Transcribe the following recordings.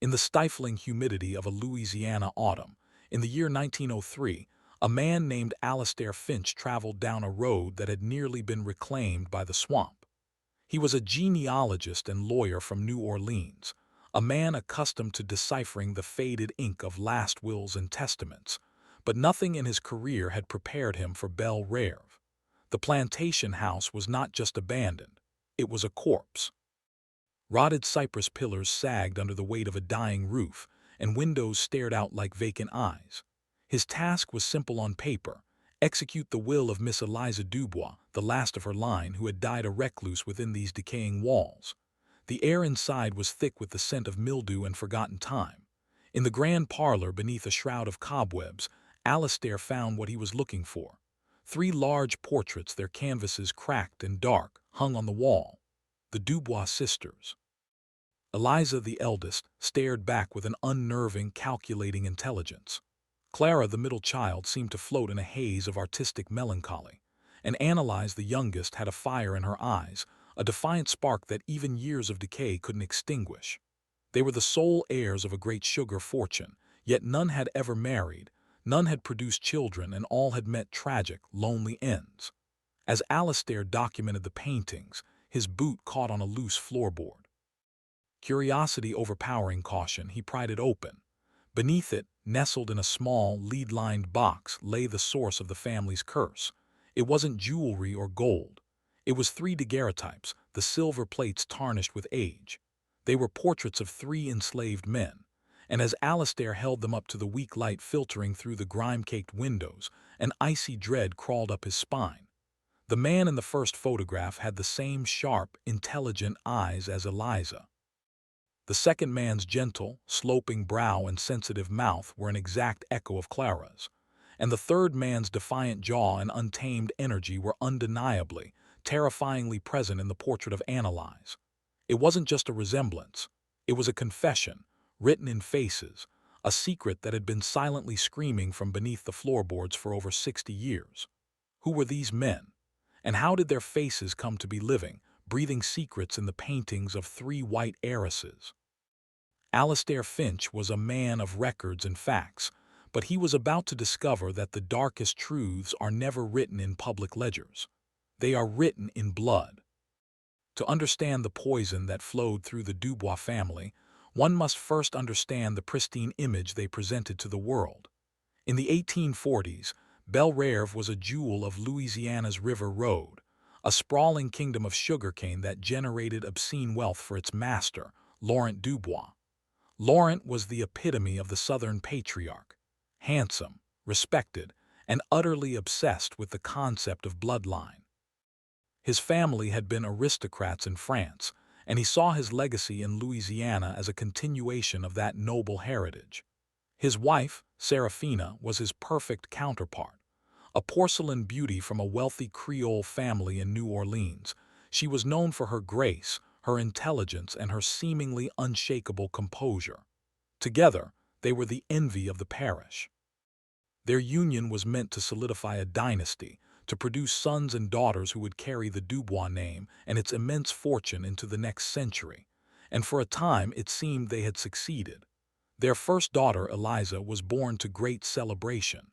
In the stifling humidity of a Louisiana autumn, in the year 1903, a man named Alastair Finch traveled down a road that had nearly been reclaimed by the swamp. He was a genealogist and lawyer from New Orleans, a man accustomed to deciphering the faded ink of last wills and testaments, but nothing in his career had prepared him for Belle Reve. The plantation house was not just abandoned, it was a corpse. Rotted cypress pillars sagged under the weight of a dying roof, and windows stared out like vacant eyes. His task was simple on paper: execute the will of Miss Eliza Dubois, the last of her line, who had died a recluse within these decaying walls. The air inside was thick with the scent of mildew and forgotten time. In the grand parlor, beneath a shroud of cobwebs, Alastair found what he was looking for. Three large portraits, their canvases cracked and dark, hung on the wall. The Dubois sisters. Eliza, the eldest, stared back with an unnerving, calculating intelligence. Clara, the middle child, seemed to float in a haze of artistic melancholy, and Annalise, the youngest, had a fire in her eyes, a defiant spark that even years of decay couldn't extinguish. They were the sole heirs of a great sugar fortune, yet none had ever married, none had produced children, and all had met tragic, lonely ends. As Alastair documented the paintings, his boot caught on a loose floorboard. Curiosity overpowering caution, he pried it open. Beneath it, nestled in a small, lead-lined box, lay the source of the family's curse. It wasn't jewelry or gold. It was three daguerreotypes, the silver plates tarnished with age. They were portraits of three enslaved men, and as Alastair held them up to the weak light filtering through the grime-caked windows, an icy dread crawled up his spine. The man in the first photograph had the same sharp, intelligent eyes as Eliza. The second man's gentle, sloping brow and sensitive mouth were an exact echo of Clara's, and the third man's defiant jaw and untamed energy were undeniably, terrifyingly present in the portrait of Annalise. It wasn't just a resemblance, it was a confession, written in faces, a secret that had been silently screaming from beneath the floorboards for over 60 years. Who were these men? And how did their faces come to be living, breathing secrets in the paintings of three white heiresses? Alastair Finch was a man of records and facts, but he was about to discover that the darkest truths are never written in public ledgers. They are written in blood. To understand the poison that flowed through the Dubois family, one must first understand the pristine image they presented to the world. In the 1840s, Belle Reve was a jewel of Louisiana's River Road, a sprawling kingdom of sugarcane that generated obscene wealth for its master, Laurent Dubois. Laurent was the epitome of the Southern patriarch, handsome, respected, and utterly obsessed with the concept of bloodline. His family had been aristocrats in France, and he saw his legacy in Louisiana as a continuation of that noble heritage. His wife, Seraphina, was his perfect counterpart. A porcelain beauty from a wealthy Creole family in New Orleans, she was known for her grace, her intelligence, and her seemingly unshakable composure. Together, they were the envy of the parish. Their union was meant to solidify a dynasty, to produce sons and daughters who would carry the Dubois name and its immense fortune into the next century. And for a time it seemed they had succeeded. Their first daughter, Eliza, was born to great celebration.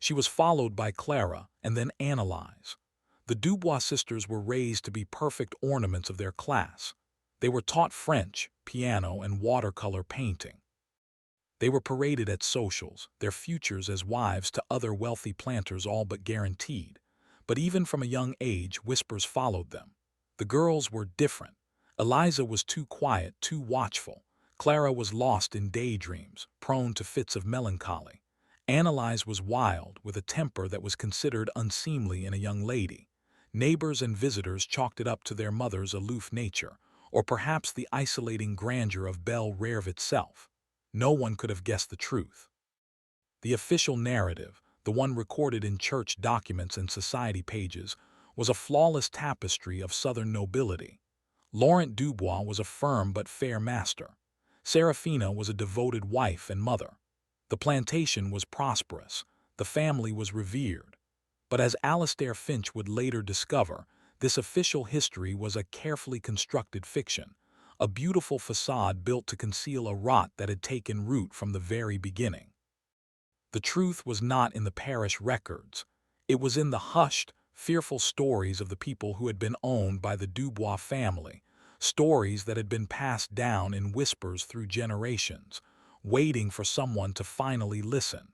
She was followed by Clara and then Annalise. The Dubois sisters were raised to be perfect ornaments of their class. They were taught French, piano, and watercolor painting. They were paraded at socials, their futures as wives to other wealthy planters all but guaranteed. But even from a young age, whispers followed them. The girls were different. Eliza was too quiet, too watchful. Clara was lost in daydreams, prone to fits of melancholy. Annalise was wild, with a temper that was considered unseemly in a young lady. Neighbors and visitors chalked it up to their mother's aloof nature, or perhaps the isolating grandeur of Belle Reve itself. No one could have guessed the truth. The official narrative, the one recorded in church documents and society pages, was a flawless tapestry of Southern nobility. Laurent Dubois was a firm but fair master. Seraphina was a devoted wife and mother. The plantation was prosperous. The family was revered. But as Alastair Finch would later discover, this official history was a carefully constructed fiction, a beautiful facade built to conceal a rot that had taken root from the very beginning. The truth was not in the parish records. It was in the hushed, fearful stories of the people who had been owned by the Dubois family, stories that had been passed down in whispers through generations, waiting for someone to finally listen.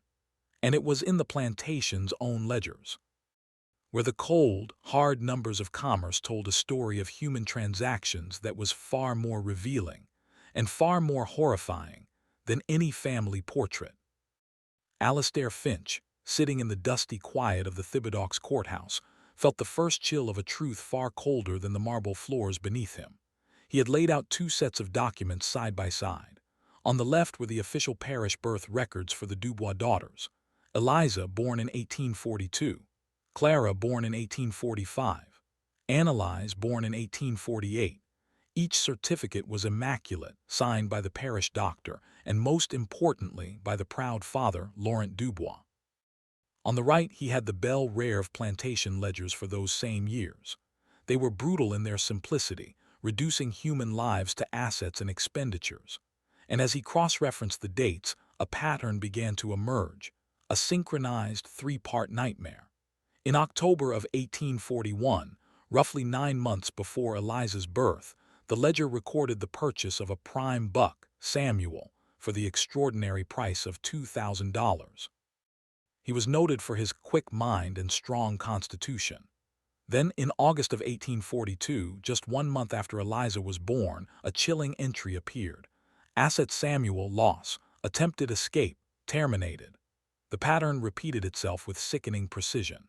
And it was in the plantation's own ledgers, where the cold, hard numbers of commerce told a story of human transactions that was far more revealing and far more horrifying than any family portrait. Alastair Finch, sitting in the dusty quiet of the Thibodaux courthouse, felt the first chill of a truth far colder than the marble floors beneath him. He had laid out two sets of documents side by side. On the left were the official parish birth records for the Dubois daughters: Eliza, born in 1842, Clara, born in 1845, Annalise, born in 1848. Each certificate was immaculate, signed by the parish doctor, and most importantly by the proud father, Laurent Dubois. On the right he had the belle rare of plantation ledgers for those same years. They were brutal in their simplicity, reducing human lives to assets and expenditures. And as he cross-referenced the dates, a pattern began to emerge, a synchronized three-part nightmare. In October of 1841, roughly 9 months before Eliza's birth, the ledger recorded the purchase of a prime buck, Samuel, for the extraordinary price of $2,000. He was noted for his quick mind and strong constitution. Then, in August of 1842, just 1 month after Eliza was born, a chilling entry appeared. Asset Samuel loss, attempted escape, terminated. The pattern repeated itself with sickening precision.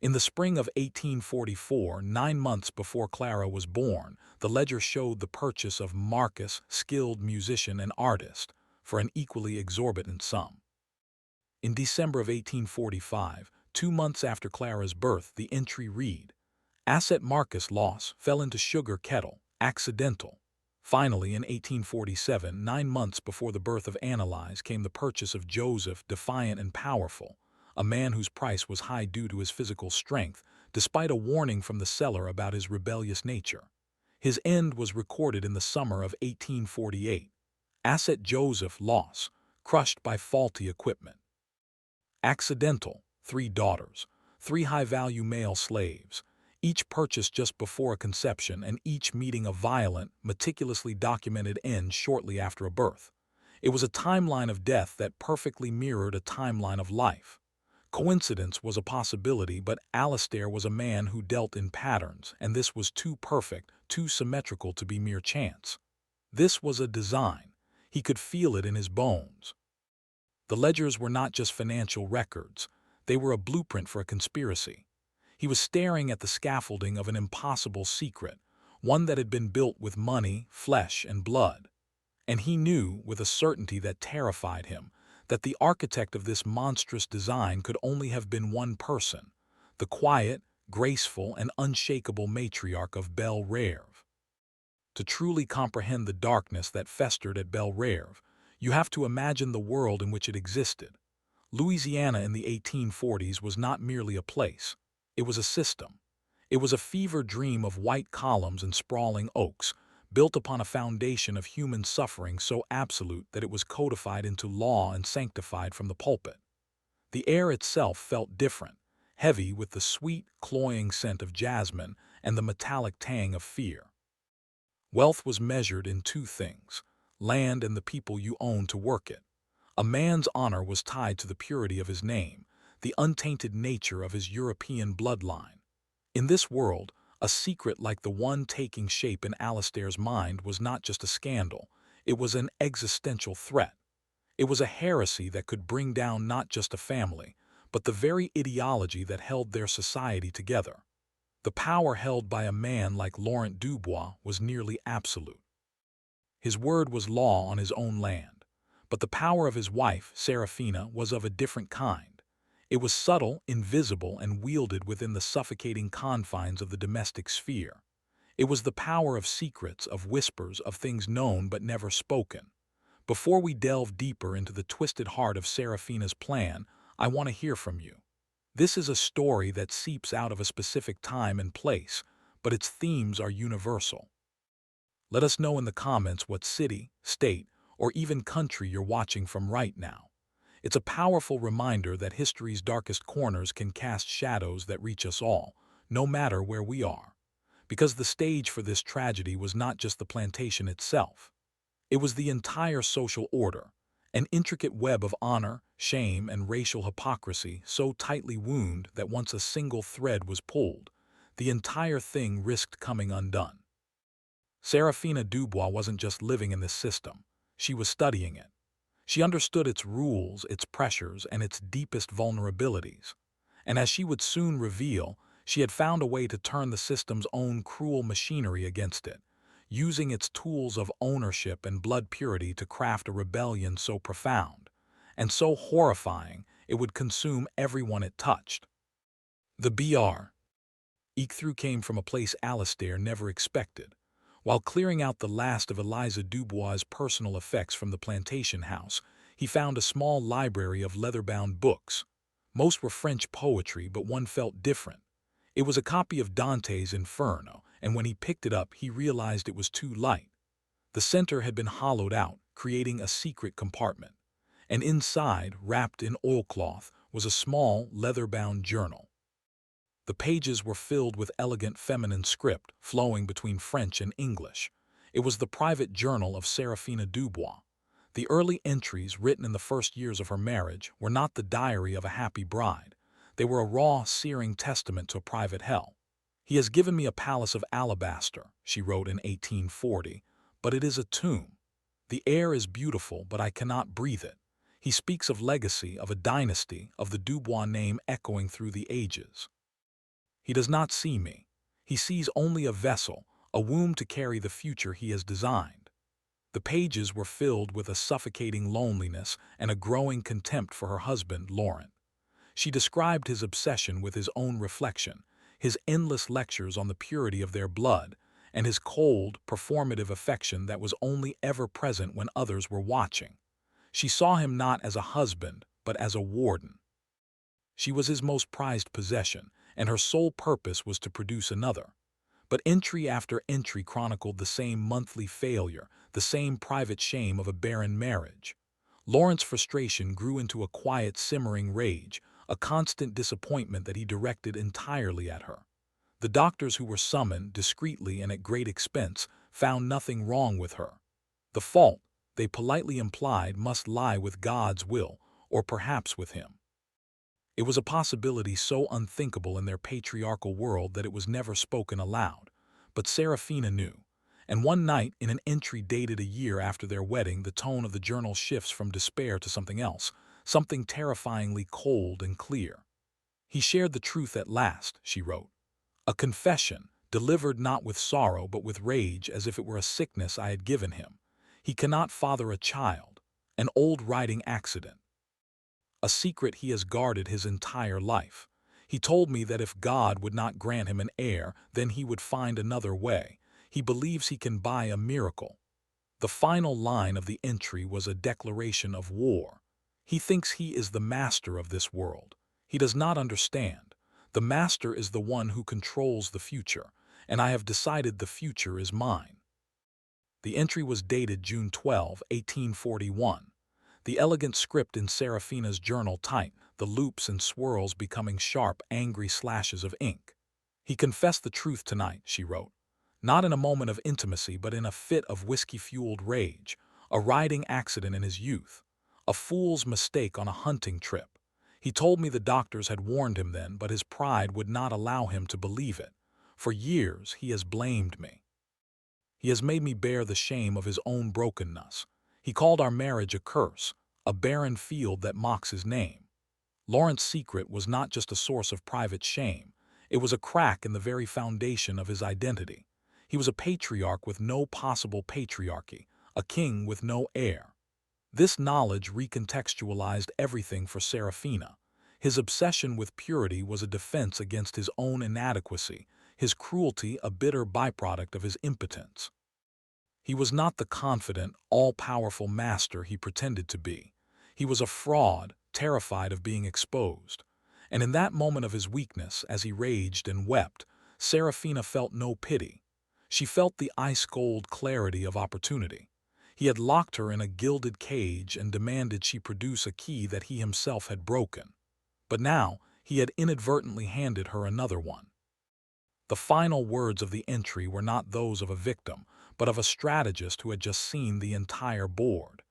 In the spring of 1844, 9 months before Clara was born, the ledger showed the purchase of Marcus, skilled musician and artist, for an equally exorbitant sum. In December of 1845, 2 months after Clara's birth, the entry read, Asset Marcus loss, fell into sugar kettle, accidental. Finally, in 1847, 9 months before the birth of Annalise, came the purchase of Joseph, defiant and powerful, a man whose price was high due to his physical strength, despite a warning from the seller about his rebellious nature. His end was recorded in the summer of 1848. Asset Joseph loss, crushed by faulty equipment. Accidental, 3 daughters, 3 high-value male slaves, each purchased just before a conception and each meeting a violent, meticulously documented end shortly after a birth. It was a timeline of death that perfectly mirrored a timeline of life. Coincidence was a possibility, but Alastair was a man who dealt in patterns, and this was too perfect, too symmetrical to be mere chance. This was a design. He could feel it in his bones. The ledgers were not just financial records. They were a blueprint for a conspiracy. He was staring at the scaffolding of an impossible secret, one that had been built with money, flesh, and blood. And he knew, with a certainty that terrified him, that the architect of this monstrous design could only have been one person, the quiet, graceful, and unshakable matriarch of Belle Reve. To truly comprehend the darkness that festered at Belle Reve, you have to imagine the world in which it existed. Louisiana in the 1840s was not merely a place. It was a system. It was a fever dream of white columns and sprawling oaks, built upon a foundation of human suffering so absolute that it was codified into law and sanctified from the pulpit. The air itself felt different, heavy with the sweet, cloying scent of jasmine and the metallic tang of fear. Wealth was measured in 2 things: land and the people you owned to work it. A man's honor was tied to the purity of his name, the untainted nature of his European bloodline. In this world, a secret like the one taking shape in Alastair's mind was not just a scandal, it was an existential threat. It was a heresy that could bring down not just a family, but the very ideology that held their society together. The power held by a man like Laurent Dubois was nearly absolute. His word was law on his own land, but the power of his wife, Seraphina, was of a different kind. It was subtle, invisible, and wielded within the suffocating confines of the domestic sphere. It was the power of secrets, of whispers, of things known but never spoken. Before we delve deeper into the twisted heart of Seraphina's plan, I want to hear from you. This is a story that seeps out of a specific time and place, but its themes are universal. Let us know in the comments what city, state, or even country you're watching from right now. It's a powerful reminder that history's darkest corners can cast shadows that reach us all, no matter where we are. Because the stage for this tragedy was not just the plantation itself. It was the entire social order, an intricate web of honor, shame, and racial hypocrisy so tightly wound that once a single thread was pulled, the entire thing risked coming undone. Seraphina Dubois wasn't just living in this system, she was studying it. She understood its rules, its pressures, and its deepest vulnerabilities. And as she would soon reveal, she had found a way to turn the system's own cruel machinery against it, using its tools of ownership and blood purity to craft a rebellion so profound and so horrifying it would consume everyone it touched. The breakthrough came from a place Alastair never expected. While clearing out the last of Eliza Dubois' personal effects from the plantation house, he found a small library of leather-bound books. Most were French poetry, but one felt different. It was a copy of Dante's Inferno, and when he picked it up, he realized it was too light. The center had been hollowed out, creating a secret compartment. And inside, wrapped in oilcloth, was a small, leather-bound journal. The pages were filled with elegant feminine script, flowing between French and English. It was the private journal of Seraphina Dubois. The early entries, written in the first years of her marriage, were not the diary of a happy bride. They were a raw, searing testament to a private hell. "He has given me a palace of alabaster," she wrote in 1840, "but it is a tomb. The air is beautiful, but I cannot breathe it." He speaks of legacy, of a dynasty, of the Dubois name echoing through the ages. He does not see me. He sees only a vessel, a womb to carry the future he has designed. The pages were filled with a suffocating loneliness and a growing contempt for her husband, Laurent. She described his obsession with his own reflection, his endless lectures on the purity of their blood, and his cold, performative affection that was only ever present when others were watching. She saw him not as a husband, but as a warden. She was his most prized possession, and her sole purpose was to produce another. But entry after entry chronicled the same monthly failure, the same private shame of a barren marriage. Laurent's frustration grew into a quiet, simmering rage, a constant disappointment that he directed entirely at her. The doctors who were summoned, discreetly and at great expense, found nothing wrong with her. The fault, they politely implied, must lie with God's will, or perhaps with him. It was a possibility so unthinkable in their patriarchal world that it was never spoken aloud. But Seraphina knew. And one night, in an entry dated a year after their wedding, the tone of the journal shifts from despair to something else, something terrifyingly cold and clear. "He shared the truth at last," she wrote. "A confession, delivered not with sorrow but with rage, as if it were a sickness I had given him. He cannot father a child. An old riding accident. A secret he has guarded his entire life. He told me that if God would not grant him an heir, then he would find another way. He believes he can buy a miracle." The final line of the entry was a declaration of war. "He thinks he is the master of this world. He does not understand. The master is the one who controls the future, and I have decided the future is mine." The entry was dated June 12, 1841. The elegant script in Seraphina's journal tight, the loops and swirls becoming sharp, angry slashes of ink. "He confessed the truth tonight," she wrote. "Not in a moment of intimacy, but in a fit of whiskey-fueled rage, a riding accident in his youth, a fool's mistake on a hunting trip. He told me the doctors had warned him then, but his pride would not allow him to believe it. For years he has blamed me. He has made me bear the shame of his own brokenness. He called our marriage a curse, a barren field that mocks his name." Laurent's secret was not just a source of private shame. It was a crack in the very foundation of his identity. He was a patriarch with no possible patriarchy, a king with no heir. This knowledge recontextualized everything for Seraphina. His obsession with purity was a defense against his own inadequacy, his cruelty a bitter byproduct of his impotence. He was not the confident, all-powerful master he pretended to be. He was a fraud, terrified of being exposed. And in that moment of his weakness, as he raged and wept, Seraphina felt no pity. She felt the ice-cold clarity of opportunity. He had locked her in a gilded cage and demanded she produce a key that he himself had broken. But now he had inadvertently handed her another one. The final words of the entry were not those of a victim, but of a strategist who had just seen the entire board.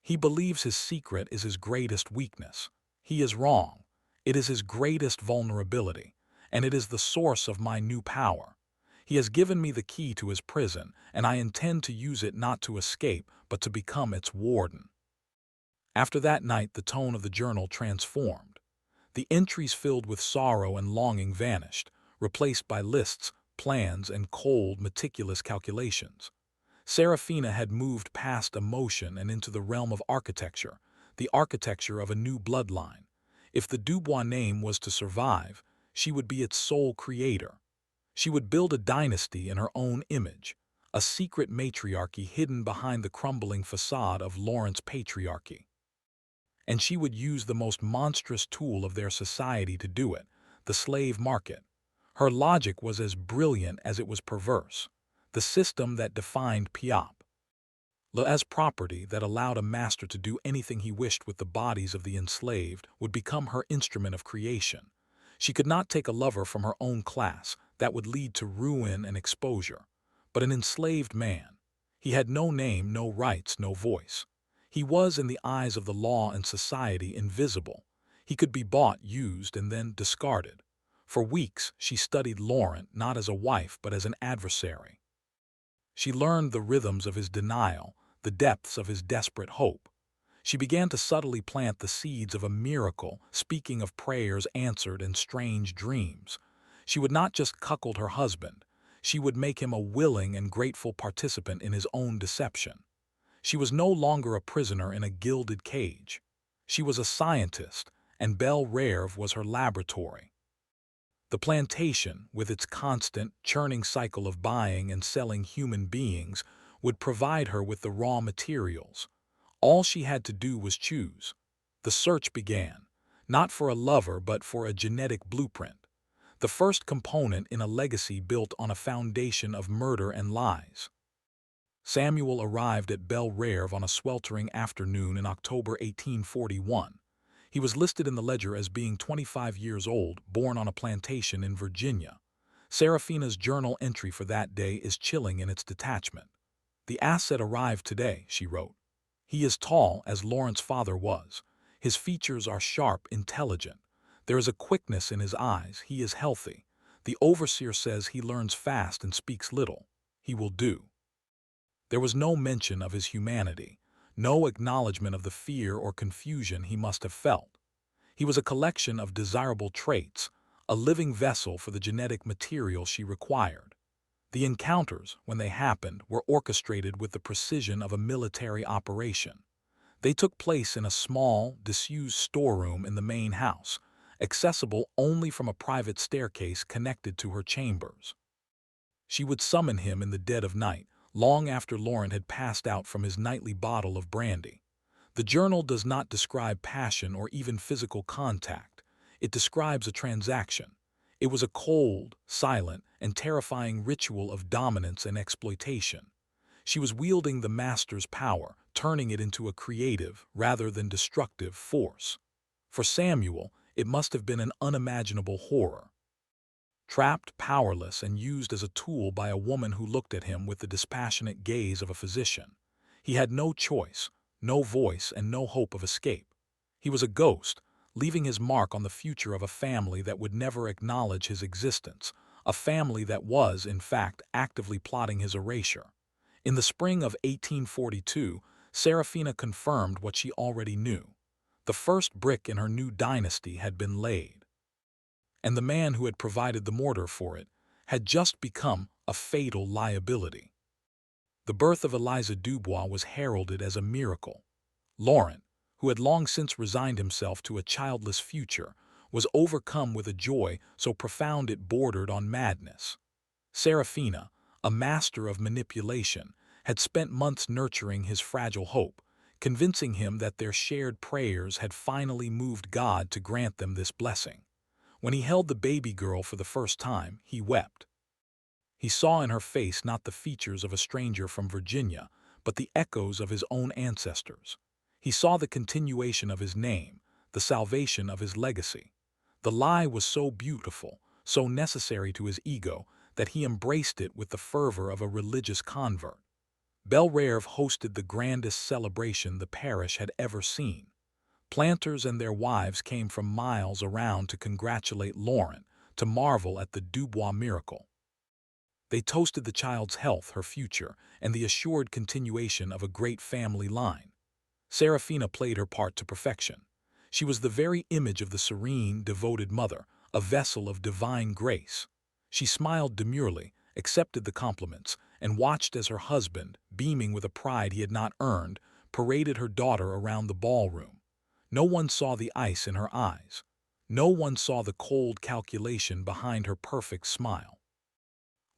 He believes his secret is his greatest weakness. He is wrong. It is his greatest vulnerability, and it is the source of my new power. He has given me the key to his prison, and I intend to use it not to escape, but to become its warden. After that night, the tone of the journal transformed. The entries filled with sorrow and longing vanished, replaced by lists, plans, and cold, meticulous calculations. Seraphina had moved past emotion and into the realm of architecture, the architecture of a new bloodline. If the Dubois name was to survive, she would be its sole creator. She would build a dynasty in her own image, a secret matriarchy hidden behind the crumbling facade of Lawrence patriarchy. And she would use the most monstrous tool of their society to do it, the slave market. Her logic was as brilliant as it was perverse, the system that defined Piop. As property that allowed a master to do anything he wished with the bodies of the enslaved would become her instrument of creation. She could not take a lover from her own class, that would lead to ruin and exposure. But an enslaved man. He had no name, no rights, no voice. He was, in the eyes of the law and society, invisible. He could be bought, used, and then discarded. For weeks, she studied Laurent not as a wife but as an adversary. She learned the rhythms of his denial, the depths of his desperate hope. She began to subtly plant the seeds of a miracle, speaking of prayers answered and strange dreams. She would not just cuckold her husband. She would make him a willing and grateful participant in his own deception. She was no longer a prisoner in a gilded cage. She was a scientist, and Belle Rêve was her laboratory. The plantation, with its constant, churning cycle of buying and selling human beings, would provide her with the raw materials. All she had to do was choose. The search began, not for a lover but for a genetic blueprint, the first component in a legacy built on a foundation of murder and lies. Samuel arrived at Belle Rêve on a sweltering afternoon in October 1841. He was listed in the ledger as being 25 years old, born on a plantation in Virginia. Seraphina's journal entry for that day is chilling in its detachment. "The asset arrived today," she wrote. "He is tall, as Lawrence's father was. His features are sharp, intelligent. There is a quickness in his eyes. He is healthy. The overseer says he learns fast and speaks little. He will do." There was no mention of his humanity, no acknowledgement of the fear or confusion he must have felt. He was a collection of desirable traits, a living vessel for the genetic material she required. The encounters, when they happened, were orchestrated with the precision of a military operation. They took place in a small, disused storeroom in the main house, accessible only from a private staircase connected to her chambers. She would summon him in the dead of night, long after Laurent had passed out from his nightly bottle of brandy. The journal does not describe passion or even physical contact. It describes a transaction. It was a cold, silent, and terrifying ritual of dominance and exploitation. She was wielding the master's power, turning it into a creative, rather than destructive, force. For Samuel, it must have been an unimaginable horror. Trapped, powerless, and used as a tool by a woman who looked at him with the dispassionate gaze of a physician. He had no choice, no voice, and no hope of escape. He was a ghost, leaving his mark on the future of a family that would never acknowledge his existence, a family that was, in fact, actively plotting his erasure. In the spring of 1842, Seraphina confirmed what she already knew. The first brick in her new dynasty had been laid. And the man who had provided the mortar for it had just become a fatal liability. The birth of Eliza Dubois was heralded as a miracle. Laurent, who had long since resigned himself to a childless future, was overcome with a joy so profound it bordered on madness. Seraphina, a master of manipulation, had spent months nurturing his fragile hope, convincing him that their shared prayers had finally moved God to grant them this blessing. When he held the baby girl for the first time, he wept. He saw in her face not the features of a stranger from Virginia, but the echoes of his own ancestors. He saw the continuation of his name, the salvation of his legacy. The lie was so beautiful, so necessary to his ego, that he embraced it with the fervor of a religious convert. Belrive hosted the grandest celebration the parish had ever seen. Planters and their wives came from miles around to congratulate Laurent, to marvel at the Dubois miracle. They toasted the child's health, her future, and the assured continuation of a great family line. Seraphina played her part to perfection. She was the very image of the serene, devoted mother, a vessel of divine grace. She smiled demurely, accepted the compliments, and watched as her husband, beaming with a pride he had not earned, paraded her daughter around the ballroom. No one saw the ice in her eyes. No one saw the cold calculation behind her perfect smile.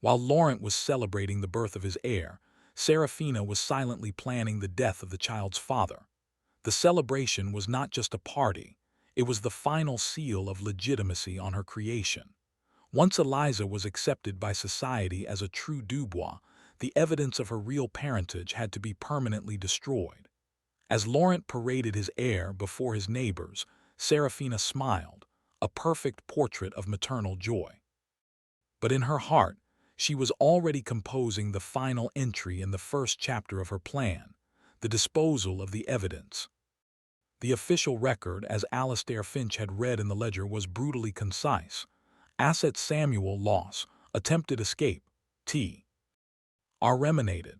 While Laurent was celebrating the birth of his heir, Seraphina was silently planning the death of the child's father. The celebration was not just a party, it was the final seal of legitimacy on her creation. Once Eliza was accepted by society as a true Dubois, the evidence of her real parentage had to be permanently destroyed. As Laurent paraded his heir before his neighbors, Seraphina smiled, a perfect portrait of maternal joy. But in her heart, she was already composing the final entry in the first chapter of her plan, the disposal of the evidence. The official record, as Alastair Finch had read in the ledger, was brutally concise. Asset Samuel loss, attempted escape, T.R. reminated.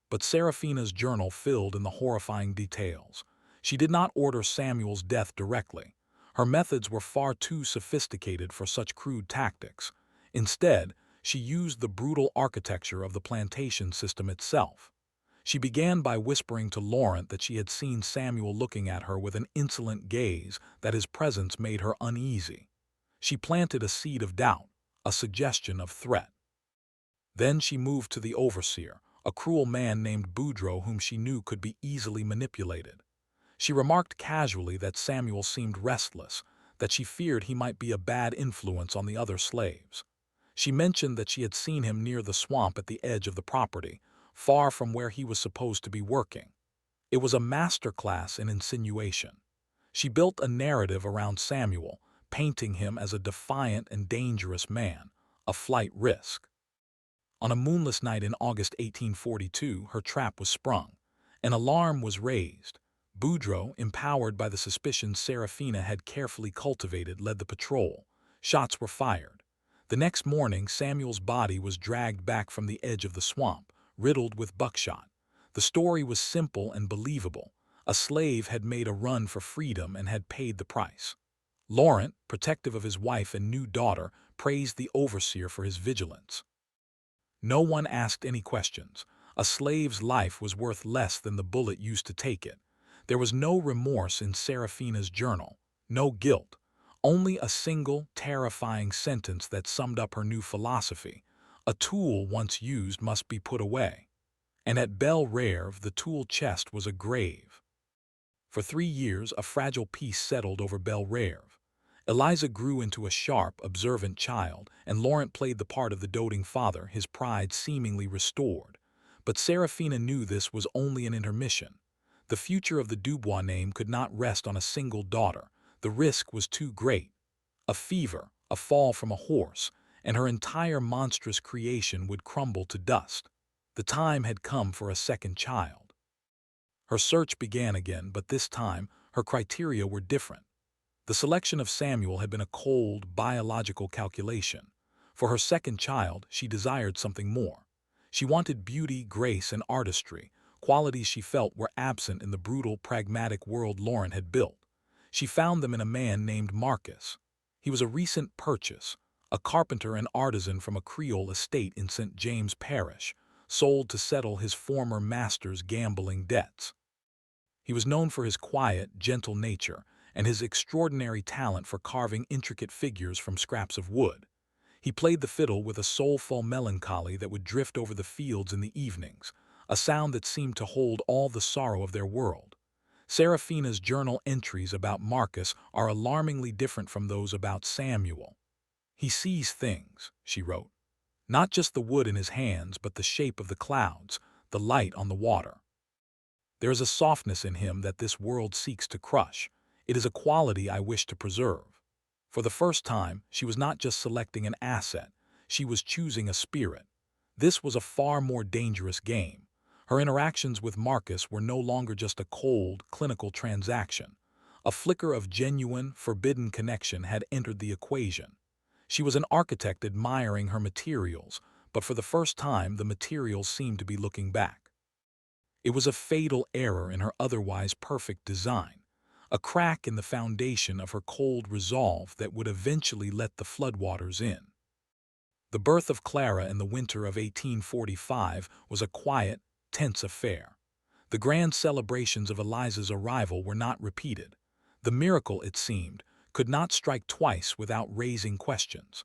But Seraphina's journal filled in the horrifying details. She did not order Samuel's death directly. Her methods were far too sophisticated for such crude tactics. Instead, she used the brutal architecture of the plantation system itself. She began by whispering to Laurent that she had seen Samuel looking at her with an insolent gaze, that his presence made her uneasy. She planted a seed of doubt, a suggestion of threat. Then she moved to the overseer, a cruel man named Boudreau whom she knew could be easily manipulated. She remarked casually that Samuel seemed restless, that she feared he might be a bad influence on the other slaves. She mentioned that she had seen him near the swamp at the edge of the property, far from where he was supposed to be working. It was a masterclass in insinuation. She built a narrative around Samuel, painting him as a defiant and dangerous man, a flight risk. On a moonless night in August 1842, her trap was sprung. An alarm was raised. Boudreau, empowered by the suspicions Seraphina had carefully cultivated, led the patrol. Shots were fired. The next morning, Samuel's body was dragged back from the edge of the swamp, riddled with buckshot. The story was simple and believable. A slave had made a run for freedom and had paid the price. Laurent, protective of his wife and new daughter, praised the overseer for his vigilance. No one asked any questions. A slave's life was worth less than the bullet used to take it. There was no remorse in Seraphina's journal, no guilt, only a single, terrifying sentence that summed up her new philosophy. A tool once used must be put away. And at Belrive, the tool chest was a grave. For 3 years, a fragile peace settled over Belrive. Eliza grew into a sharp, observant child, and Laurent played the part of the doting father, his pride seemingly restored. But Seraphina knew this was only an intermission. The future of the Dubois name could not rest on a single daughter. The risk was too great. A fever, a fall from a horse, and her entire monstrous creation would crumble to dust. The time had come for a second child. Her search began again, but this time her criteria were different. The selection of Samuel had been a cold, biological calculation. For her second child, she desired something more. She wanted beauty, grace, and artistry, qualities she felt were absent in the brutal, pragmatic world Laurent had built. She found them in a man named Marcus. He was a recent purchase, a carpenter and artisan from a Creole estate in St. James Parish, sold to settle his former master's gambling debts. He was known for his quiet, gentle nature and his extraordinary talent for carving intricate figures from scraps of wood. He played the fiddle with a soulful melancholy that would drift over the fields in the evenings, a sound that seemed to hold all the sorrow of their world. Seraphina's journal entries about Marcus are alarmingly different from those about Samuel. "He sees things," she wrote. Not just the wood in his hands, but the shape of the clouds, the light on the water. There is a softness in him that this world seeks to crush. It is a quality I wish to preserve. For the first time, she was not just selecting an asset, she was choosing a spirit. This was a far more dangerous game. Her interactions with Marcus were no longer just a cold, clinical transaction. A flicker of genuine, forbidden connection had entered the equation. She was an architect admiring her materials, but for the first time the materials seemed to be looking back. It was a fatal error in her otherwise perfect design, a crack in the foundation of her cold resolve that would eventually let the floodwaters in. The birth of Clara in the winter of 1845 was a quiet, tense affair. The grand celebrations of Eliza's arrival were not repeated. The miracle, it seemed, could not strike twice without raising questions.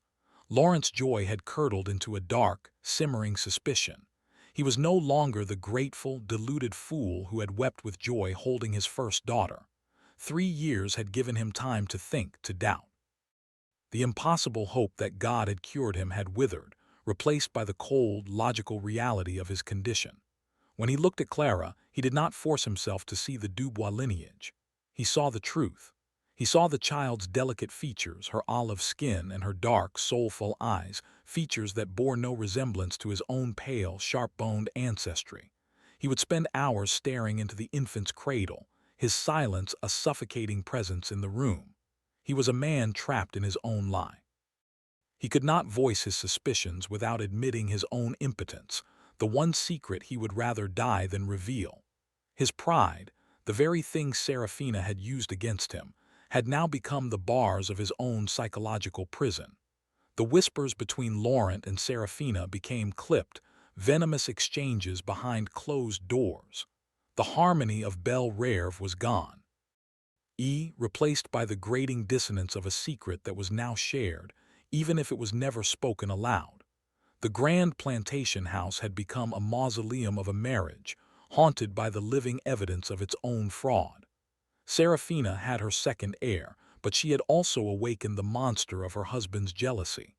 Lawrence's joy had curdled into a dark, simmering suspicion. He was no longer the grateful, deluded fool who had wept with joy holding his first daughter. 3 years had given him time to think, to doubt. The impossible hope that God had cured him had withered, replaced by the cold, logical reality of his condition. When he looked at Clara, he did not force himself to see the Dubois lineage. He saw the truth. He saw the child's delicate features, her olive skin and her dark, soulful eyes, features that bore no resemblance to his own pale, sharp-boned ancestry. He would spend hours staring into the infant's cradle, his silence a suffocating presence in the room. He was a man trapped in his own lie. He could not voice his suspicions without admitting his own impotence, the one secret he would rather die than reveal. His pride, the very thing Seraphina had used against him, had now become the bars of his own psychological prison. The whispers between Laurent and Seraphina became clipped, venomous exchanges behind closed doors. The harmony of Belle Rêve was gone. Replaced by the grating dissonance of a secret that was now shared, even if it was never spoken aloud. The grand plantation house had become a mausoleum of a marriage, haunted by the living evidence of its own fraud. Seraphina had her second heir, but she had also awakened the monster of her husband's jealousy.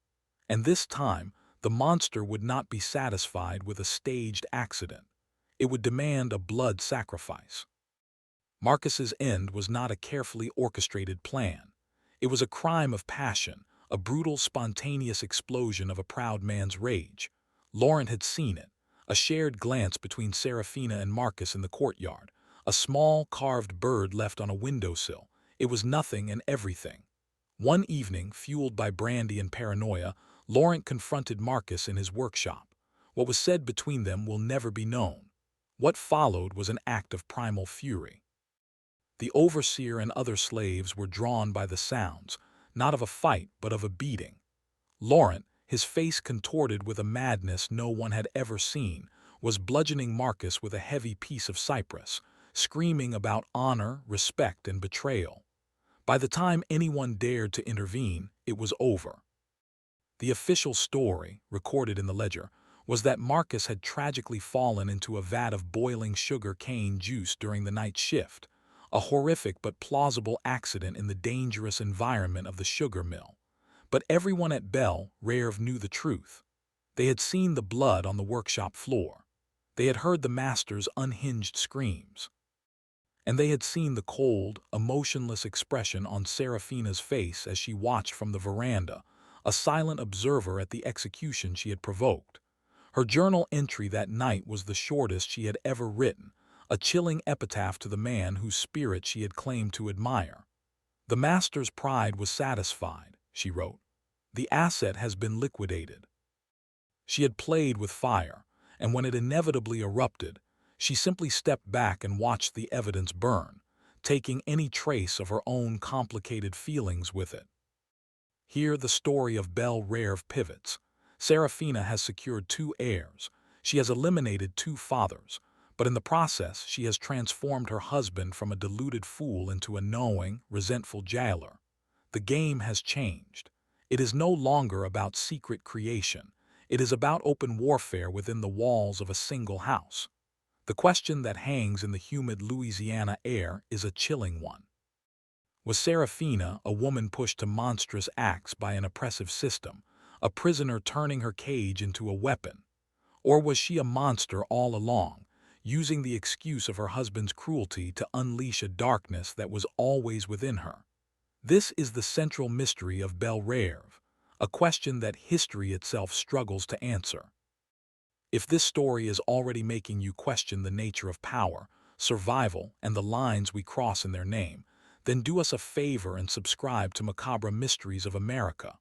And this time, the monster would not be satisfied with a staged accident. It would demand a blood sacrifice. Marcus's end was not a carefully orchestrated plan. It was a crime of passion, a brutal, spontaneous explosion of a proud man's rage. Laurent had seen it, a shared glance between Seraphina and Marcus in the courtyard, a small, carved bird left on a windowsill. It was nothing and everything. One evening, fueled by brandy and paranoia, Laurent confronted Marcus in his workshop. What was said between them will never be known. What followed was an act of primal fury. The overseer and other slaves were drawn by the sounds, not of a fight but of a beating. Laurent, his face contorted with a madness no one had ever seen, was bludgeoning Marcus with a heavy piece of cypress, screaming about honor, respect, and betrayal. By the time anyone dared to intervene, it was over. The official story, recorded in the ledger, was that Marcus had tragically fallen into a vat of boiling sugar cane juice during the night shift, a horrific but plausible accident in the dangerous environment of the sugar mill. But everyone at Belle Rêve knew the truth. They had seen the blood on the workshop floor. They had heard the master's unhinged screams. And they had seen the cold, emotionless expression on Seraphina's face as she watched from the veranda, a silent observer at the execution she had provoked. Her journal entry that night was the shortest she had ever written, a chilling epitaph to the man whose spirit she had claimed to admire. "The master's pride was satisfied," she wrote. "The asset has been liquidated." She had played with fire, and when it inevitably erupted, she simply stepped back and watched the evidence burn, taking any trace of her own complicated feelings with it. Here the story of Belle Rêve pivots. Seraphina has secured 2 heirs. She has eliminated 2 fathers, but in the process she has transformed her husband from a deluded fool into a knowing, resentful jailer. The game has changed. It is no longer about secret creation. It is about open warfare within the walls of a single house. The question that hangs in the humid Louisiana air is a chilling one. Was Seraphina a woman pushed to monstrous acts by an oppressive system, a prisoner turning her cage into a weapon? Or was she a monster all along, using the excuse of her husband's cruelty to unleash a darkness that was always within her? This is the central mystery of Belle Reve, a question that history itself struggles to answer. If this story is already making you question the nature of power, survival, and the lines we cross in their name, then do us a favor and subscribe to Macabre Mysteries of America.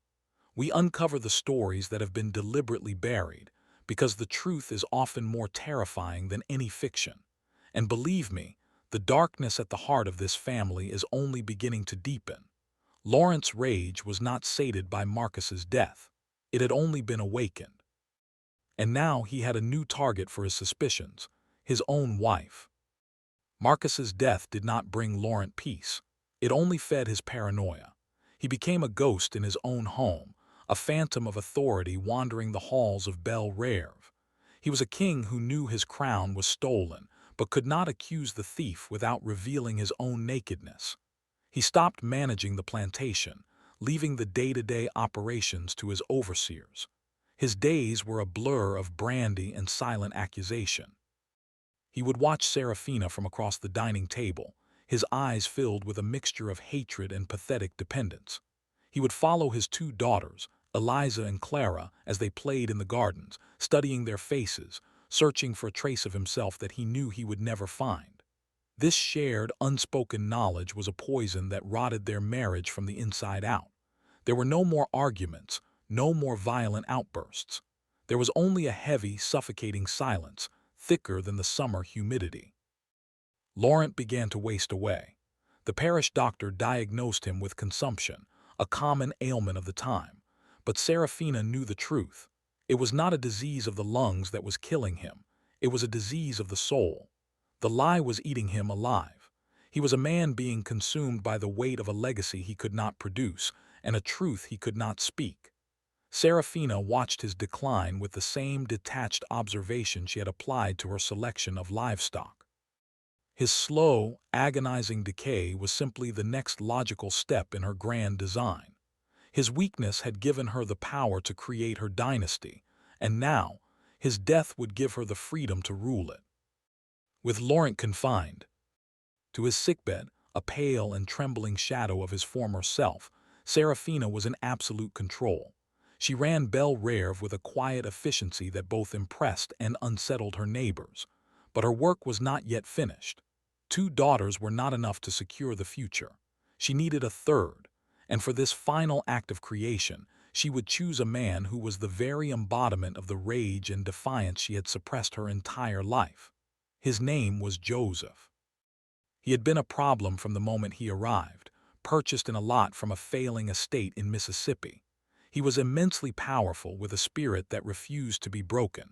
We uncover the stories that have been deliberately buried, because the truth is often more terrifying than any fiction. And believe me, the darkness at the heart of this family is only beginning to deepen. Lawrence's rage was not sated by Marcus's death. It had only been awakened. And now he had a new target for his suspicions, his own wife. Marcus's death did not bring Laurent peace. It only fed his paranoia. He became a ghost in his own home, a phantom of authority wandering the halls of Belle Reve. He was a king who knew his crown was stolen, but could not accuse the thief without revealing his own nakedness. He stopped managing the plantation, leaving the day-to-day operations to his overseers. His days were a blur of brandy and silent accusation. He would watch Seraphina from across the dining table, his eyes filled with a mixture of hatred and pathetic dependence. He would follow his two daughters, Eliza and Clara, as they played in the gardens, studying their faces, searching for a trace of himself that he knew he would never find. This shared, unspoken knowledge was a poison that rotted their marriage from the inside out. There were no more arguments, no more violent outbursts. There was only a heavy, suffocating silence, thicker than the summer humidity. Laurent began to waste away. The parish doctor diagnosed him with consumption, a common ailment of the time. But Seraphina knew the truth. It was not a disease of the lungs that was killing him. It was a disease of the soul. The lie was eating him alive. He was a man being consumed by the weight of a legacy he could not produce and a truth he could not speak. Seraphina watched his decline with the same detached observation she had applied to her selection of livestock. His slow, agonizing decay was simply the next logical step in her grand design. His weakness had given her the power to create her dynasty, and now his death would give her the freedom to rule it. With Laurent confined to his sickbed, a pale and trembling shadow of his former self, Seraphina was in absolute control. She ran Belle Reve with a quiet efficiency that both impressed and unsettled her neighbors. But her work was not yet finished. Two daughters were not enough to secure the future. She needed a third, and for this final act of creation, she would choose a man who was the very embodiment of the rage and defiance she had suppressed her entire life. His name was Joseph. He had been a problem from the moment he arrived, purchased in a lot from a failing estate in Mississippi. He was immensely powerful with a spirit that refused to be broken.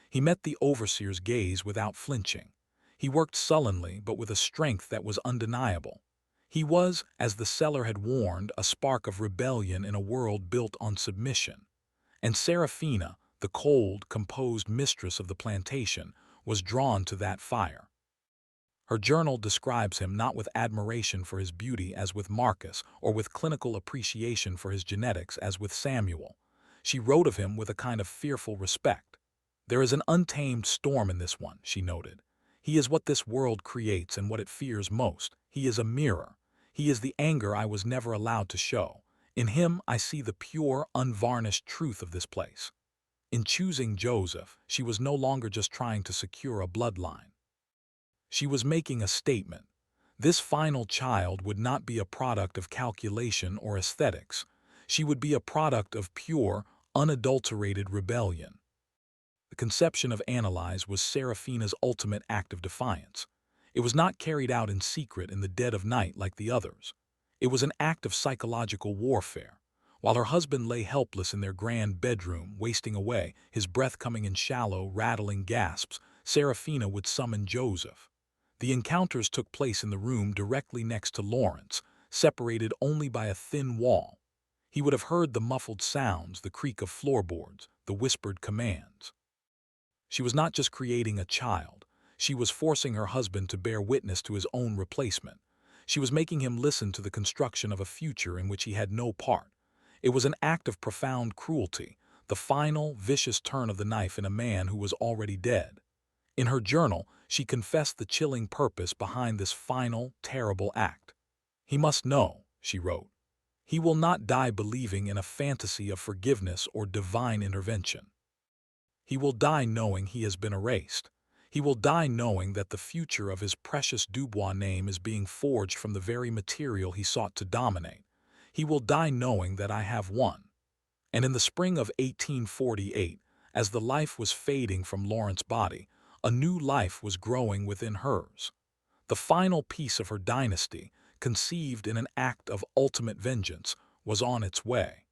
He met the overseer's gaze without flinching. He worked sullenly but with a strength that was undeniable. He was, as the seller had warned, a spark of rebellion in a world built on submission. And Seraphina, the cold, composed mistress of the plantation, was drawn to that fire. Her journal describes him not with admiration for his beauty as with Marcus, or with clinical appreciation for his genetics as with Samuel. She wrote of him with a kind of fearful respect. "There is an untamed storm in this one," she noted. "He is what this world creates and what it fears most. He is a mirror. He is the anger I was never allowed to show. In him I see the pure, unvarnished truth of this place." In choosing Joseph, she was no longer just trying to secure a bloodline. She was making a statement. This final child would not be a product of calculation or aesthetics. She would be a product of pure, unadulterated rebellion. The conception of Analyze was Seraphina's ultimate act of defiance. It was not carried out in secret in the dead of night like the others. It was an act of psychological warfare. While her husband lay helpless in their grand bedroom, wasting away, his breath coming in shallow, rattling gasps, Seraphina would summon Joseph. The encounters took place in the room directly next to Lawrence, separated only by a thin wall. He would have heard the muffled sounds, the creak of floorboards, the whispered commands. She was not just creating a child. She was forcing her husband to bear witness to his own replacement. She was making him listen to the construction of a future in which he had no part. It was an act of profound cruelty, the final, vicious turn of the knife in a man who was already dead. In her journal, she confessed the chilling purpose behind this final, terrible act. "He must know," she wrote. "He will not die believing in a fantasy of forgiveness or divine intervention. He will die knowing he has been erased. He will die knowing that the future of his precious Dubois name is being forged from the very material he sought to dominate. He will die knowing that I have won." And in the spring of 1848, as the life was fading from Laurente's body, a new life was growing within hers. The final piece of her dynasty, conceived in an act of ultimate vengeance, was on its way.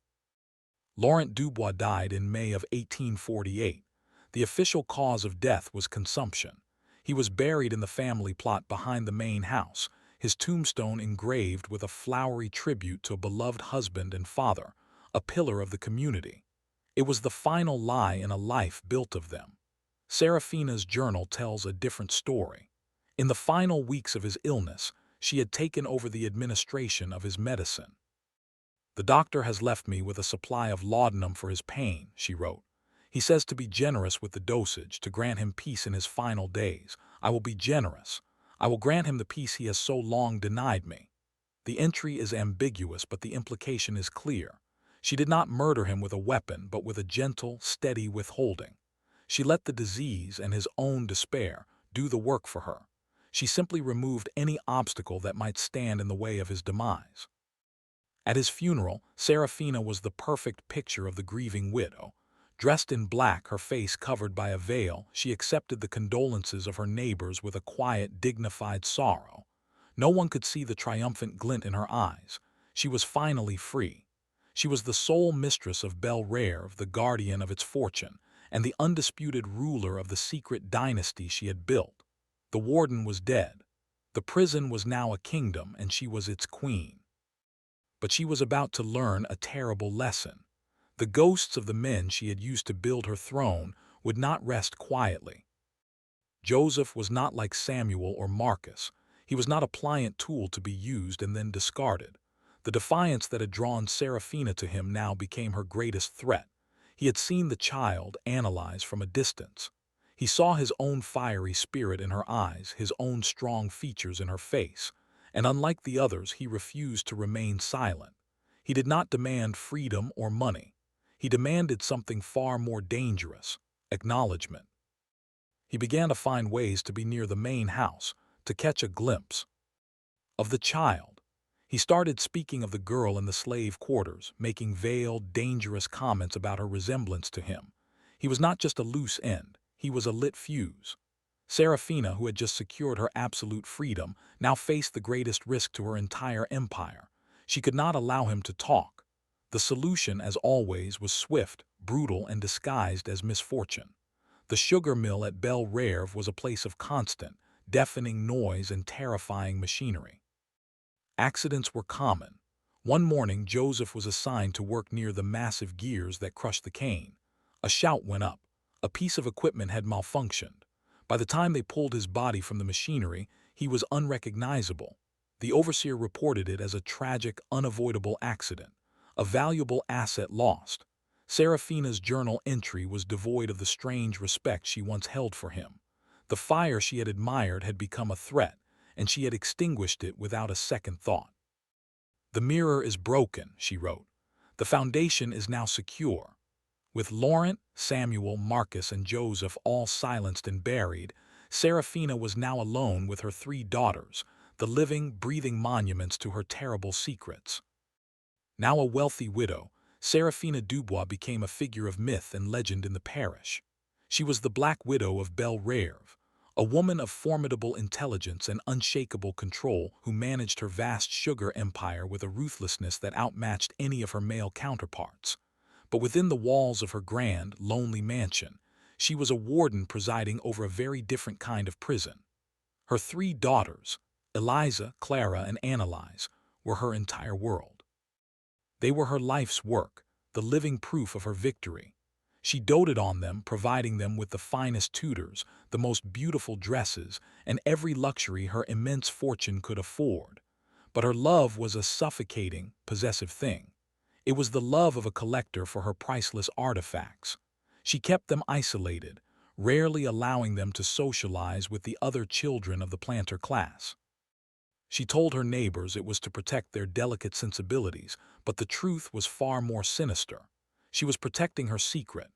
Laurent Dubois died in May of 1848. The official cause of death was consumption. He was buried in the family plot behind the main house, his tombstone engraved with a flowery tribute to a beloved husband and father, a pillar of the community. It was the final lie in a life built of them. Seraphina's journal tells a different story. In the final weeks of his illness, she had taken over the administration of his medicine. "The doctor has left me with a supply of laudanum for his pain," she wrote. "He says to be generous with the dosage, to grant him peace in his final days. I will be generous. I will grant him the peace he has so long denied me." The entry is ambiguous, but the implication is clear. She did not murder him with a weapon, but with a gentle, steady withholding. She let the disease and his own despair do the work for her. She simply removed any obstacle that might stand in the way of his demise. At his funeral, Seraphina was the perfect picture of the grieving widow. Dressed in black, her face covered by a veil, she accepted the condolences of her neighbors with a quiet, dignified sorrow. No one could see the triumphant glint in her eyes. She was finally free. She was the sole mistress of Bel-Reve, the guardian of its fortune, and the undisputed ruler of the secret dynasty she had built. The warden was dead. The prison was now a kingdom, and she was its queen. But she was about to learn a terrible lesson. The ghosts of the men she had used to build her throne would not rest quietly. Joseph was not like Samuel or Marcus. He was not a pliant tool to be used and then discarded. The defiance that had drawn Seraphina to him now became her greatest threat. He had seen the child analyze from a distance. He saw his own fiery spirit in her eyes, his own strong features in her face. And unlike the others, he refused to remain silent. He did not demand freedom or money. He demanded something far more dangerous: acknowledgement. He began to find ways to be near the main house, to catch a glimpse of the child. He started speaking of the girl in the slave quarters, making veiled, dangerous comments about her resemblance to him. He was not just a loose end, he was a lit fuse. Seraphina, who had just secured her absolute freedom, now faced the greatest risk to her entire empire. She could not allow him to talk. The solution, as always, was swift, brutal, and disguised as misfortune. The sugar mill at Bel-Reve was a place of constant, deafening noise and terrifying machinery. Accidents were common. One morning, Joseph was assigned to work near the massive gears that crushed the cane. A shout went up. A piece of equipment had malfunctioned. By the time they pulled his body from the machinery, he was unrecognizable. The overseer reported it as a tragic, unavoidable accident, a valuable asset lost. Seraphina's journal entry was devoid of the strange respect she once held for him. The fire she had admired had become a threat, and she had extinguished it without a second thought. "The mirror is broken," she wrote. "The foundation is now secure." With Laurent, Samuel, Marcus, and Joseph all silenced and buried, Seraphina was now alone with her 3 daughters, the living, breathing monuments to her terrible secrets. Now a wealthy widow, Seraphina Dubois became a figure of myth and legend in the parish. She was the Black Widow of Bel-Reve, a woman of formidable intelligence and unshakable control who managed her vast sugar empire with a ruthlessness that outmatched any of her male counterparts. But within the walls of her grand, lonely mansion, she was a warden presiding over a very different kind of prison. Her 3 daughters, Eliza, Clara, and Annalise, were her entire world. They were her life's work, the living proof of her victory. She doted on them, providing them with the finest tutors, the most beautiful dresses, and every luxury her immense fortune could afford. But her love was a suffocating, possessive thing. It was the love of a collector for her priceless artifacts. She kept them isolated, rarely allowing them to socialize with the other children of the planter class. She told her neighbors it was to protect their delicate sensibilities, but the truth was far more sinister. She was protecting her secret.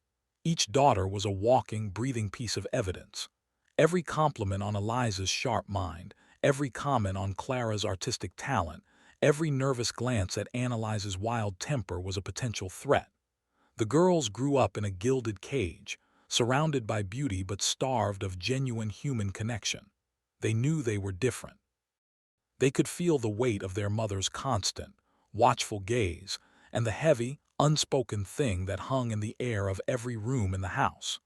Each daughter was a walking, breathing piece of evidence. Every compliment on Eliza's sharp mind, every comment on Clara's artistic talent, every nervous glance at Annalise's wild temper was a potential threat. The girls grew up in a gilded cage, surrounded by beauty but starved of genuine human connection. They knew they were different. They could feel the weight of their mother's constant, watchful gaze and the heavy, unspoken thing that hung in the air of every room in the house.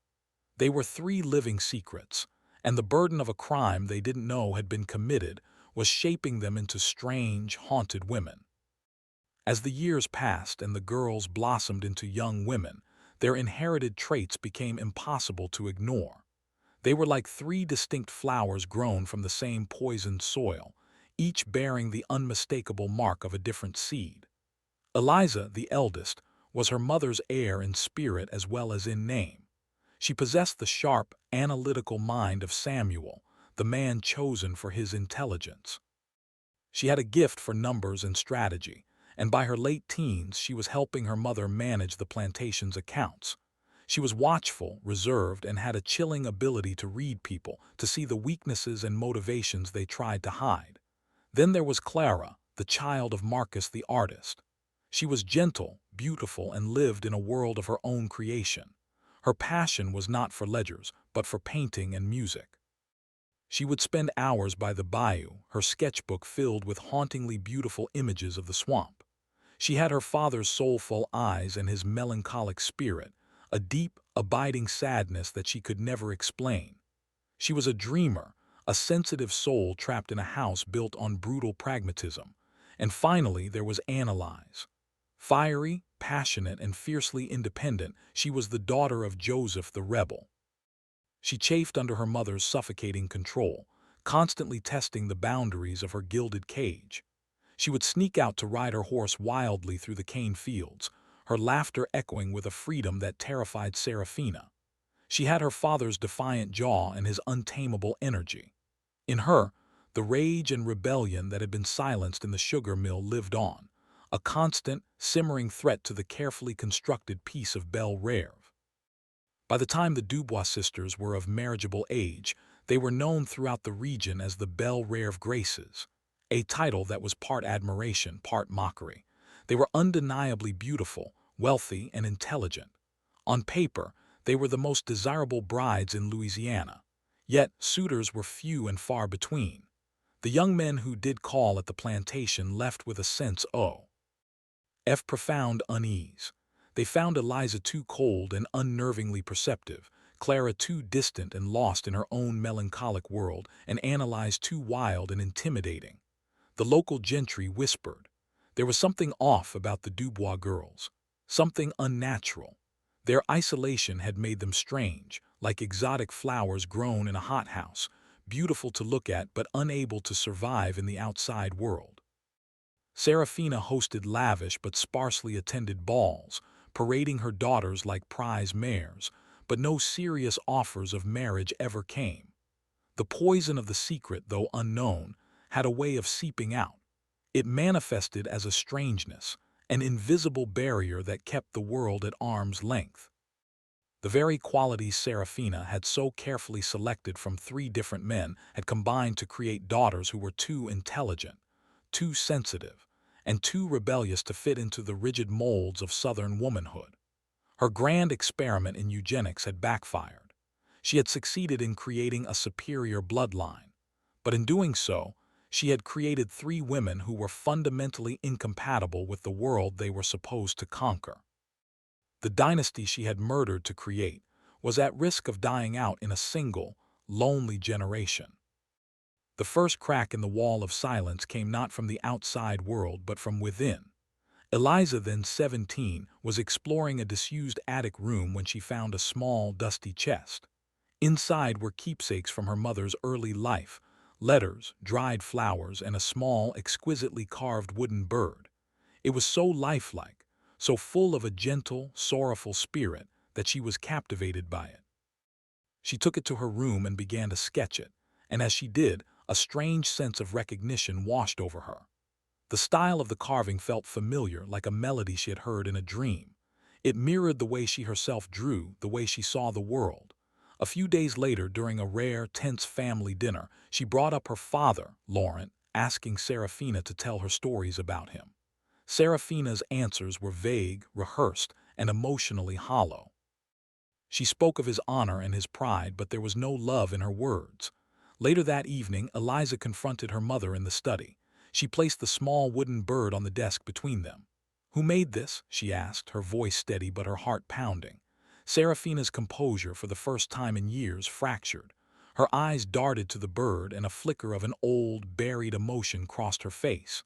They were three living secrets, and the burden of a crime they didn't know had been committed was shaping them into strange, haunted women. As the years passed and the girls blossomed into young women, their inherited traits became impossible to ignore. They were like three distinct flowers grown from the same poisoned soil, each bearing the unmistakable mark of a different seed. Eliza, the eldest, was her mother's heir in spirit as well as in name. She possessed the sharp, analytical mind of Samuel, the man chosen for his intelligence. She had a gift for numbers and strategy, and by her late teens she was helping her mother manage the plantation's accounts. She was watchful, reserved, and had a chilling ability to read people, to see the weaknesses and motivations they tried to hide. Then there was Clara, the child of Marcus the artist. She was gentle, beautiful, and lived in a world of her own creation. Her passion was not for ledgers, but for painting and music. She would spend hours by the bayou, her sketchbook filled with hauntingly beautiful images of the swamp. She had her father's soulful eyes and his melancholic spirit, a deep, abiding sadness that she could never explain. She was a dreamer, a sensitive soul trapped in a house built on brutal pragmatism. And finally, there was Annalise. Fiery, passionate, and fiercely independent, she was the daughter of Joseph the rebel. She chafed under her mother's suffocating control, constantly testing the boundaries of her gilded cage. She would sneak out to ride her horse wildly through the cane fields, her laughter echoing with a freedom that terrified Seraphina. She had her father's defiant jaw and his untamable energy. In her, the rage and rebellion that had been silenced in the sugar mill lived on, a constant, simmering threat to the carefully constructed peace of Belle Reve. By the time the Dubois sisters were of marriageable age, they were known throughout the region as the Belle Reve Graces, a title that was part admiration, part mockery. They were undeniably beautiful, wealthy, and intelligent. On paper, they were the most desirable brides in Louisiana. Yet, suitors were few and far between. The young men who did call at the plantation left with a sense of profound unease. They found Eliza too cold and unnervingly perceptive, Clara too distant and lost in her own melancholic world, and Annalise too wild and intimidating. The local gentry whispered. There was something off about the Dubois girls, something unnatural. Their isolation had made them strange, like exotic flowers grown in a hothouse, beautiful to look at but unable to survive in the outside world. Seraphina hosted lavish but sparsely attended balls, parading her daughters like prize mares, but no serious offers of marriage ever came. The poison of the secret, though unknown, had a way of seeping out. It manifested as a strangeness, an invisible barrier that kept the world at arm's length. The very qualities Seraphina had so carefully selected from three different men had combined to create daughters who were too intelligent, too sensitive, and too rebellious to fit into the rigid molds of Southern womanhood. Her grand experiment in eugenics had backfired. She had succeeded in creating a superior bloodline, but in doing so, she had created three women who were fundamentally incompatible with the world they were supposed to conquer. The dynasty she had murdered to create was at risk of dying out in a single, lonely generation. The first crack in the wall of silence came not from the outside world but from within. Eliza, then 17, was exploring a disused attic room when she found a small, dusty chest. Inside were keepsakes from her mother's early life, letters, dried flowers, and a small, exquisitely carved wooden bird. It was so lifelike, so full of a gentle, sorrowful spirit that she was captivated by it. She took it to her room and began to sketch it, and as she did, a strange sense of recognition washed over her. The style of the carving felt familiar, like a melody she had heard in a dream. It mirrored the way she herself drew, the way she saw the world. A few days later, during a rare, tense family dinner, she brought up her father, Laurent, asking Seraphina to tell her stories about him. Seraphina's answers were vague, rehearsed, and emotionally hollow. She spoke of his honor and his pride, but there was no love in her words. Later that evening, Eliza confronted her mother in the study. She placed the small wooden bird on the desk between them. "Who made this?" she asked, her voice steady but her heart pounding. Seraphina's composure, for the first time in years, fractured. Her eyes darted to the bird, and a flicker of an old, buried emotion crossed her face.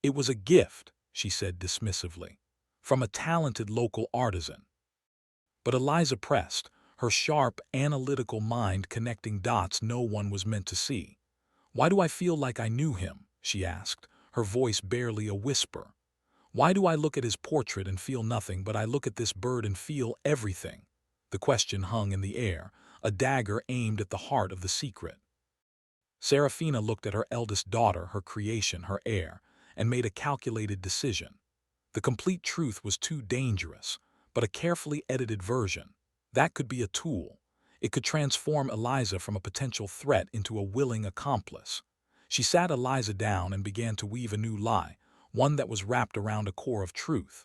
"It was a gift," she said dismissively, "from a talented local artisan." But Eliza pressed, her sharp, analytical mind connecting dots no one was meant to see. "Why do I feel like I knew him?" she asked, her voice barely a whisper. "Why do I look at his portrait and feel nothing, but I look at this bird and feel everything?" The question hung in the air, a dagger aimed at the heart of the secret. Seraphina looked at her eldest daughter, her creation, her heir, and made a calculated decision. The complete truth was too dangerous, but a carefully edited version, that could be a tool. It could transform Eliza from a potential threat into a willing accomplice. She sat Eliza down and began to weave a new lie, one that was wrapped around a core of truth.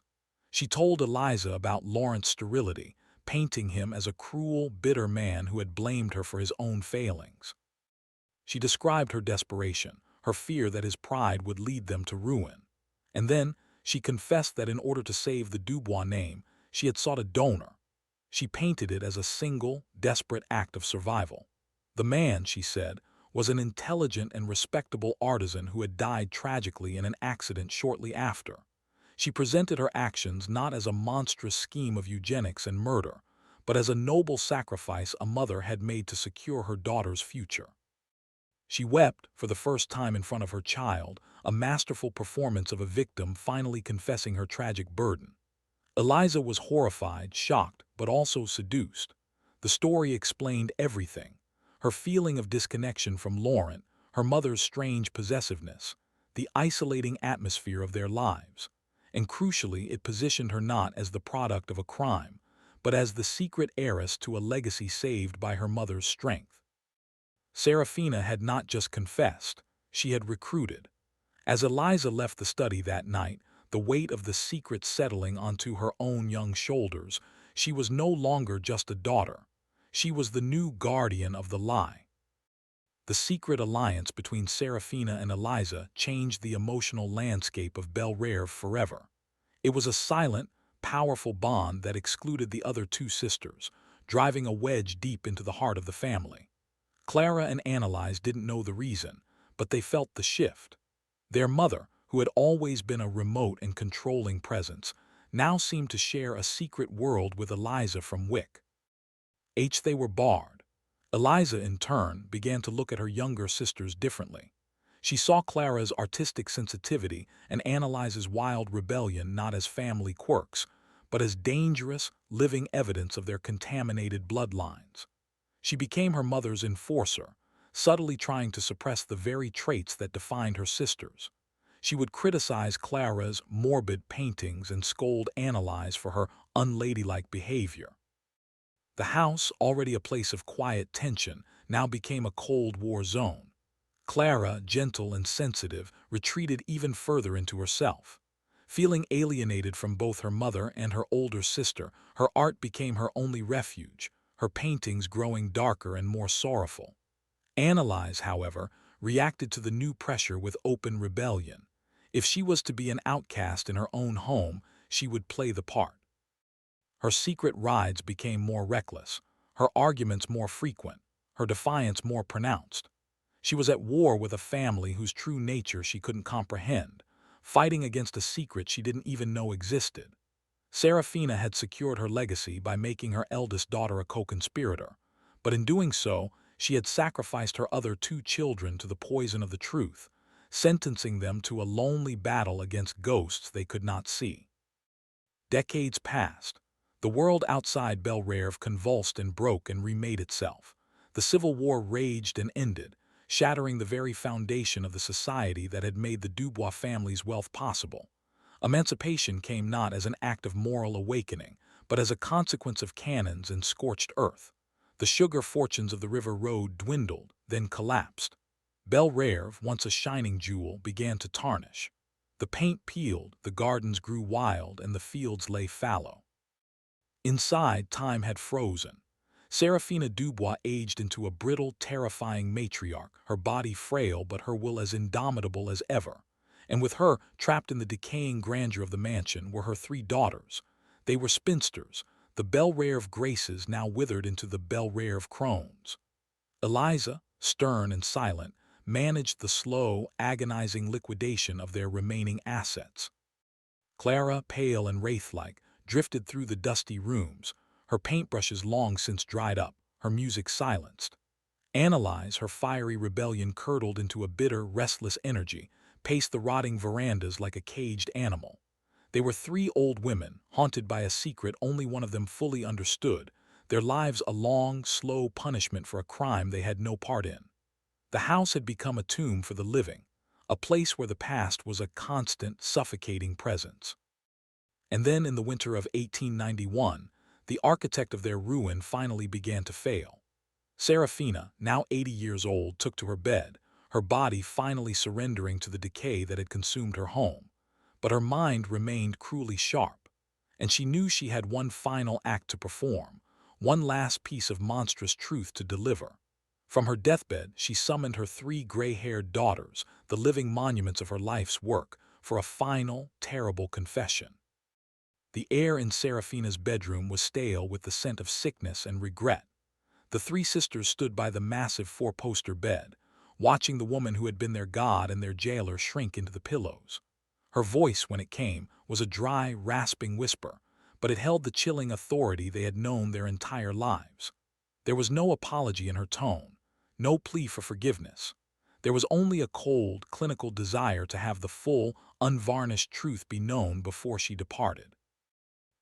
She told Eliza about Laurent's sterility, painting him as a cruel, bitter man who had blamed her for his own failings. She described her desperation, her fear that his pride would lead them to ruin. And then, she confessed that in order to save the Dubois name, she had sought a donor. She painted it as a single, desperate act of survival. The man, she said, was an intelligent and respectable artisan who had died tragically in an accident shortly after. She presented her actions not as a monstrous scheme of eugenics and murder, but as a noble sacrifice a mother had made to secure her daughter's future. She wept for the first time in front of her child, a masterful performance of a victim finally confessing her tragic burden. Eliza was horrified, shocked, but also seduced. The story explained everything: her feeling of disconnection from Laurent, her mother's strange possessiveness, the isolating atmosphere of their lives. And crucially, it positioned her not as the product of a crime, but as the secret heiress to a legacy saved by her mother's strength. Seraphina had not just confessed, she had recruited. As Eliza left the study that night, the weight of the secret settling onto her own young shoulders, she was no longer just a daughter. She was the new guardian of the lie. The secret alliance between Seraphina and Eliza changed the emotional landscape of Belrere forever. It was a silent, powerful bond that excluded the other two sisters, driving a wedge deep into the heart of the family. Clara and Annalise didn't know the reason, but they felt the shift. Their mother, who had always been a remote and controlling presence, now seemed to share a secret world with Eliza from Wick. They were barred. Eliza, in turn, began to look at her younger sisters differently. She saw Clara's artistic sensitivity and Annalise's wild rebellion not as family quirks, but as dangerous, living evidence of their contaminated bloodlines. She became her mother's enforcer, subtly trying to suppress the very traits that defined her sisters. She would criticize Clara's morbid paintings and scold Annalise for her unladylike behavior. The house, already a place of quiet tension, now became a Cold War zone. Clara, gentle and sensitive, retreated even further into herself. Feeling alienated from both her mother and her older sister, her art became her only refuge, her paintings growing darker and more sorrowful. Annalise, however, reacted to the new pressure with open rebellion. If she was to be an outcast in her own home, she would play the part. Her secret rides became more reckless, her arguments more frequent, her defiance more pronounced. She was at war with a family whose true nature she couldn't comprehend, fighting against a secret she didn't even know existed. Seraphina had secured her legacy by making her eldest daughter a co-conspirator, but in doing so, she had sacrificed her other two children to the poison of the truth, sentencing them to a lonely battle against ghosts they could not see. Decades passed. The world outside Belrave convulsed and broke and remade itself. The Civil War raged and ended, shattering the very foundation of the society that had made the Dubois family's wealth possible. Emancipation came not as an act of moral awakening, but as a consequence of cannons and scorched earth. The sugar fortunes of the River Road dwindled, then collapsed. Belrave, once a shining jewel, began to tarnish. The paint peeled, the gardens grew wild, and the fields lay fallow. Inside, time had frozen. Seraphina Dubois aged into a brittle, terrifying matriarch, her body frail but her will as indomitable as ever. And with her, trapped in the decaying grandeur of the mansion, were her three daughters. They were spinsters, the Belrave Graces now withered into the Belrave Crones. Eliza, stern and silent, managed the slow, agonizing liquidation of their remaining assets. Clara, pale and wraith-like, drifted through the dusty rooms, her paintbrushes long since dried up, her music silenced. Annalise, her fiery rebellion curdled into a bitter, restless energy, paced the rotting verandas like a caged animal. They were three old women, haunted by a secret only one of them fully understood, their lives a long, slow punishment for a crime they had no part in. The house had become a tomb for the living, a place where the past was a constant, suffocating presence. And then in the winter of 1891, the architect of their ruin finally began to fail. Seraphina, now 80 years old, took to her bed, her body finally surrendering to the decay that had consumed her home. But her mind remained cruelly sharp, and she knew she had one final act to perform, one last piece of monstrous truth to deliver. From her deathbed, she summoned her three gray-haired daughters, the living monuments of her life's work, for a final, terrible confession. The air in Seraphina's bedroom was stale with the scent of sickness and regret. The three sisters stood by the massive four-poster bed, watching the woman who had been their god and their jailer shrink into the pillows. Her voice, when it came, was a dry, rasping whisper, but it held the chilling authority they had known their entire lives. There was no apology in her tone, no plea for forgiveness. There was only a cold, clinical desire to have the full, unvarnished truth be known before she departed.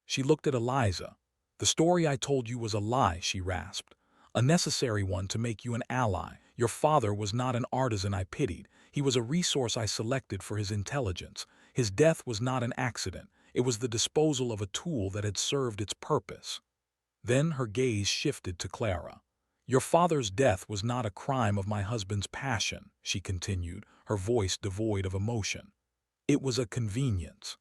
She looked at Eliza. "The story I told you was a lie," she rasped. "A necessary one to make you an ally. Your father was not an artisan I pitied. He was a resource I selected for his intelligence. His death was not an accident. It was the disposal of a tool that had served its purpose." Then her gaze shifted to Clara. "Your father's death was not a crime of my husband's passion," she continued, her voice devoid of emotion. "It was a convenience.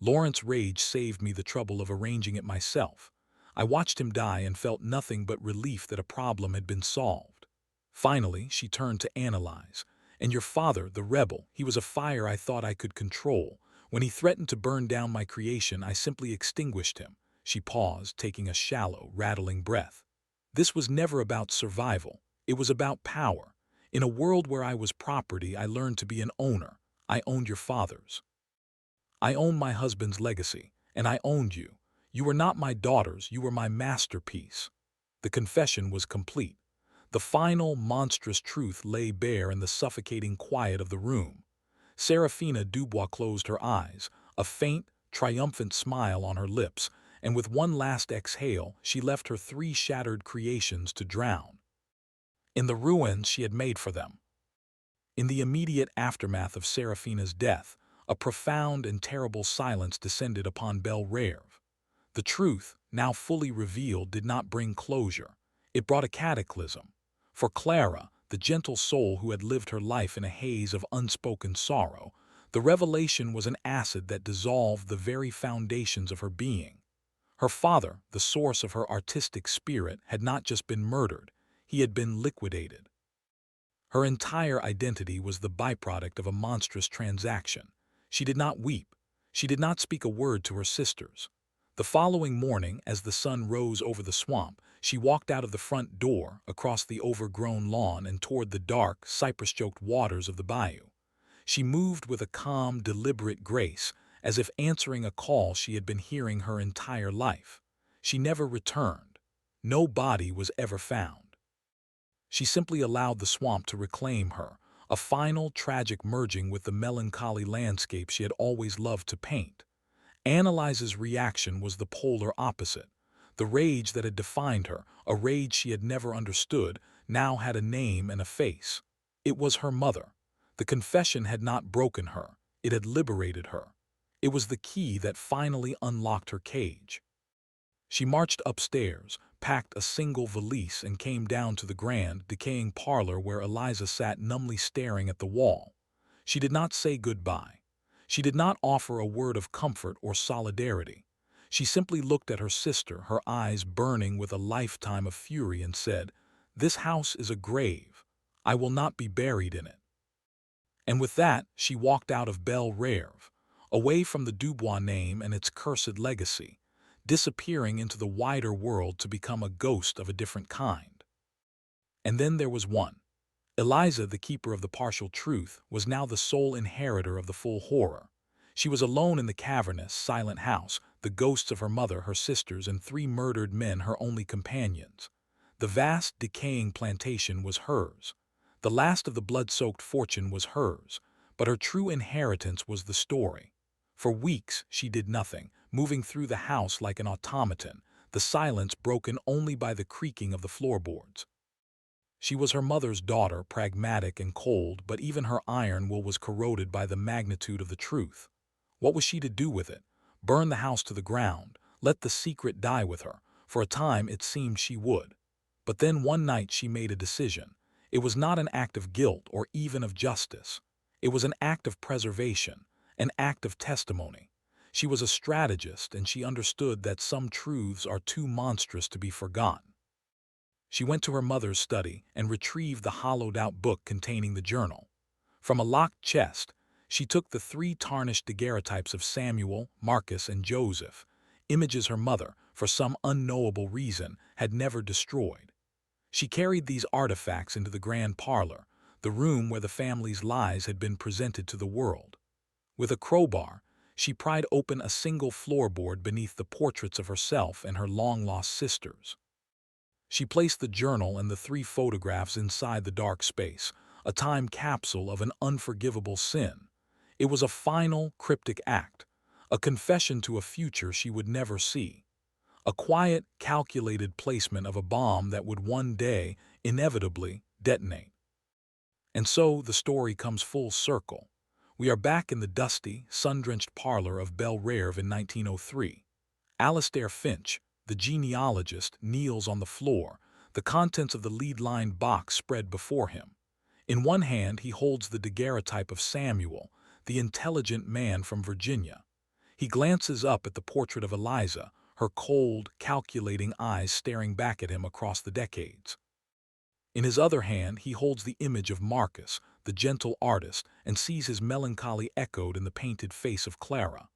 Lawrence's rage saved me the trouble of arranging it myself. I watched him die and felt nothing but relief that a problem had been solved." Finally, she turned to Annalise. "And your father, the rebel, he was a fire I thought I could control. When he threatened to burn down my creation, I simply extinguished him." She paused, taking a shallow, rattling breath. "This was never about survival. It was about power. In a world where I was property, I learned to be an owner. I owned your father's. I owned my husband's legacy, and I owned you. You were not my daughters, you were my masterpiece." The confession was complete. The final, monstrous truth lay bare in the suffocating quiet of the room. Seraphina Dubois closed her eyes, a faint, triumphant smile on her lips, and with one last exhale, she left her three shattered creations to drown in the ruins she had made for them. In the immediate aftermath of Seraphina's death, a profound and terrible silence descended upon Belrave. The truth, now fully revealed, did not bring closure. It brought a cataclysm. For Clara, the gentle soul who had lived her life in a haze of unspoken sorrow, the revelation was an acid that dissolved the very foundations of her being. Her father, the source of her artistic spirit, had not just been murdered, he had been liquidated. Her entire identity was the byproduct of a monstrous transaction. She did not weep. She did not speak a word to her sisters. The following morning, as the sun rose over the swamp, she walked out of the front door, across the overgrown lawn and toward the dark, cypress-choked waters of the bayou. She moved with a calm, deliberate grace, as if answering a call she had been hearing her entire life. She never returned. No body was ever found. She simply allowed the swamp to reclaim her, a final, tragic merging with the melancholy landscape she had always loved to paint. Annalise's reaction was the polar opposite. The rage that had defined her, a rage she had never understood, now had a name and a face. It was her mother. The confession had not broken her. It had liberated her. It was the key that finally unlocked her cage. She marched upstairs, packed a single valise, and came down to the grand, decaying parlor where Eliza sat numbly staring at the wall. She did not say goodbye. She did not offer a word of comfort or solidarity. She simply looked at her sister, her eyes burning with a lifetime of fury, and said, "This house is a grave. I will not be buried in it." And with that, she walked out of Belle Reve, away from the Dubois name and its cursed legacy, disappearing into the wider world to become a ghost of a different kind. And then there was one. Eliza, the keeper of the partial truth, was now the sole inheritor of the full horror. She was alone in the cavernous, silent house, the ghosts of her mother, her sisters, and 3 murdered men her only companions. The vast, decaying plantation was hers. The last of the blood-soaked fortune was hers, but her true inheritance was the story. For weeks she did nothing, moving through the house like an automaton, the silence broken only by the creaking of the floorboards. She was her mother's daughter, pragmatic and cold, but even her iron will was corroded by the magnitude of the truth. What was she to do with it? Burn the house to the ground, let the secret die with her. For a time it seemed she would. But then one night she made a decision. It was not an act of guilt or even of justice. It was an act of preservation, an act of testimony. She was a strategist, and she understood that some truths are too monstrous to be forgotten. She went to her mother's study and retrieved the hollowed-out book containing the journal. From a locked chest, she took the 3 tarnished daguerreotypes of Samuel, Marcus, and Joseph, images her mother, for some unknowable reason, had never destroyed. She carried these artifacts into the grand parlor, the room where the family's lies had been presented to the world. With a crowbar, she pried open a single floorboard beneath the portraits of herself and her long-lost sisters. She placed the journal and the 3 photographs inside the dark space, a time capsule of an unforgivable sin. It was a final, cryptic act, a confession to a future she would never see, a quiet, calculated placement of a bomb that would one day, inevitably, detonate. And so the story comes full circle. We are back in the dusty, sun-drenched parlor of Belle Reve in 1903. Alastair Finch, the genealogist, kneels on the floor, the contents of the lead-lined box spread before him. In one hand he holds the daguerreotype of Samuel, the intelligent man from Virginia. He glances up at the portrait of Eliza, her cold, calculating eyes staring back at him across the decades. In his other hand he holds the image of Marcus, the gentle artist, and sees his melancholy echoed in the painted face of Clara.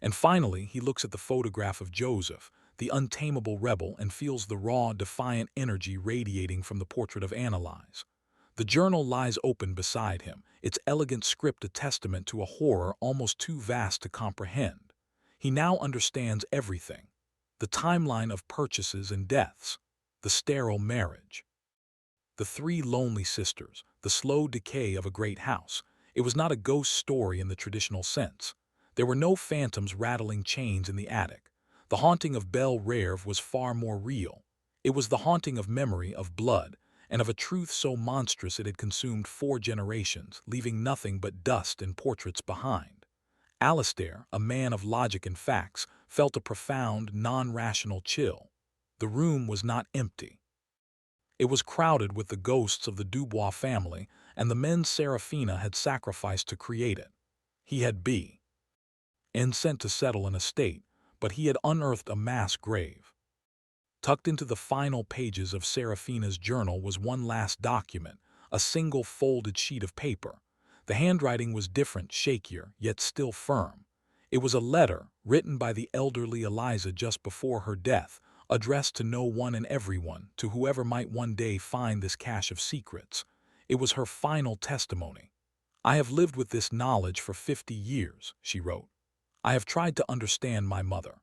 And finally he looks at the photograph of Joseph, the untamable rebel, and feels the raw, defiant energy radiating from the portrait of Annalise. The journal lies open beside him, its elegant script a testament to a horror almost too vast to comprehend. He now understands everything. The timeline of purchases and deaths, the sterile marriage, the 3 lonely sisters, the slow decay of a great house. It was not a ghost story in the traditional sense. There were no phantoms rattling chains in the attic. The haunting of Belle Reve was far more real. It was the haunting of memory, of blood, and of a truth so monstrous it had consumed 4 generations, leaving nothing but dust and portraits behind. Alastair, a man of logic and facts, felt a profound, non-rational chill. The room was not empty. It was crowded with the ghosts of the Dubois family and the men Seraphina had sacrificed to create it. He had been sent to settle an estate, but he had unearthed a mass grave. Tucked into the final pages of Seraphina's journal was one last document, a single folded sheet of paper. The handwriting was different, shakier, yet still firm. It was a letter written by the elderly Eliza just before her death, addressed to no one and everyone, to whoever might one day find this cache of secrets. It was her final testimony. "I have lived with this knowledge for 50 years, she wrote. I have tried to understand my mother.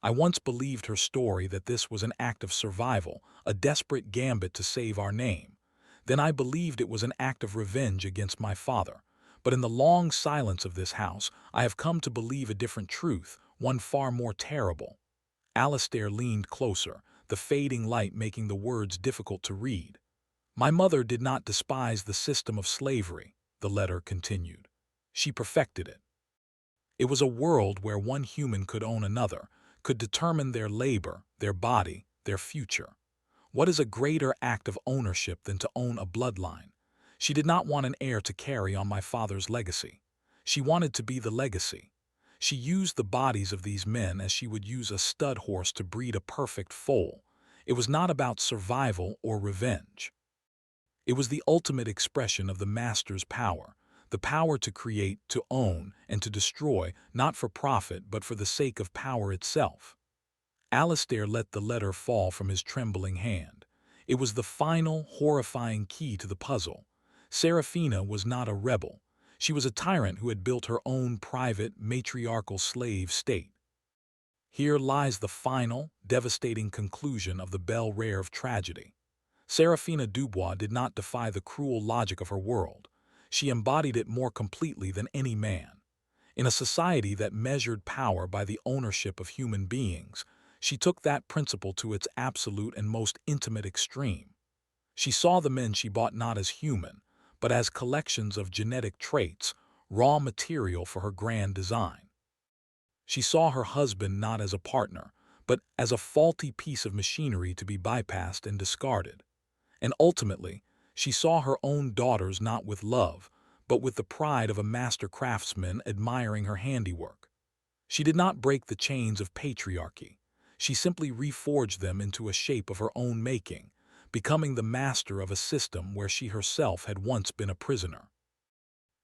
I once believed her story that this was an act of survival, a desperate gambit to save our name. Then I believed it was an act of revenge against my father. But in the long silence of this house, I have come to believe a different truth, one far more terrible. Alastair leaned closer, the fading light making the words difficult to read. My mother did not despise the system of slavery, the letter continued. She perfected it. It was a world where one human could own another, could determine their labor, their body, their future. What is a greater act of ownership than to own a bloodline? She did not want an heir to carry on my father's legacy. She wanted to be the legacy. She used the bodies of these men as she would use a stud horse to breed a perfect foal. It was not about survival or revenge. It was the ultimate expression of the master's power, the power to create, to own, and to destroy, not for profit but for the sake of power itself. Alastair let the letter fall from his trembling hand. It was the final, horrifying key to the puzzle. Seraphina was not a rebel. She was a tyrant who had built her own private, matriarchal slave state. Here lies the final, devastating conclusion of the belle rare of tragedy. Seraphina Dubois did not defy the cruel logic of her world. She embodied it more completely than any man. In a society that measured power by the ownership of human beings, she took that principle to its absolute and most intimate extreme. She saw the men she bought not as human, but as collections of genetic traits, raw material for her grand design. She saw her husband not as a partner, but as a faulty piece of machinery to be bypassed and discarded. And ultimately, she saw her own daughters not with love, but with the pride of a master craftsman admiring her handiwork. She did not break the chains of patriarchy. She simply reforged them into a shape of her own making, becoming the master of a system where she herself had once been a prisoner.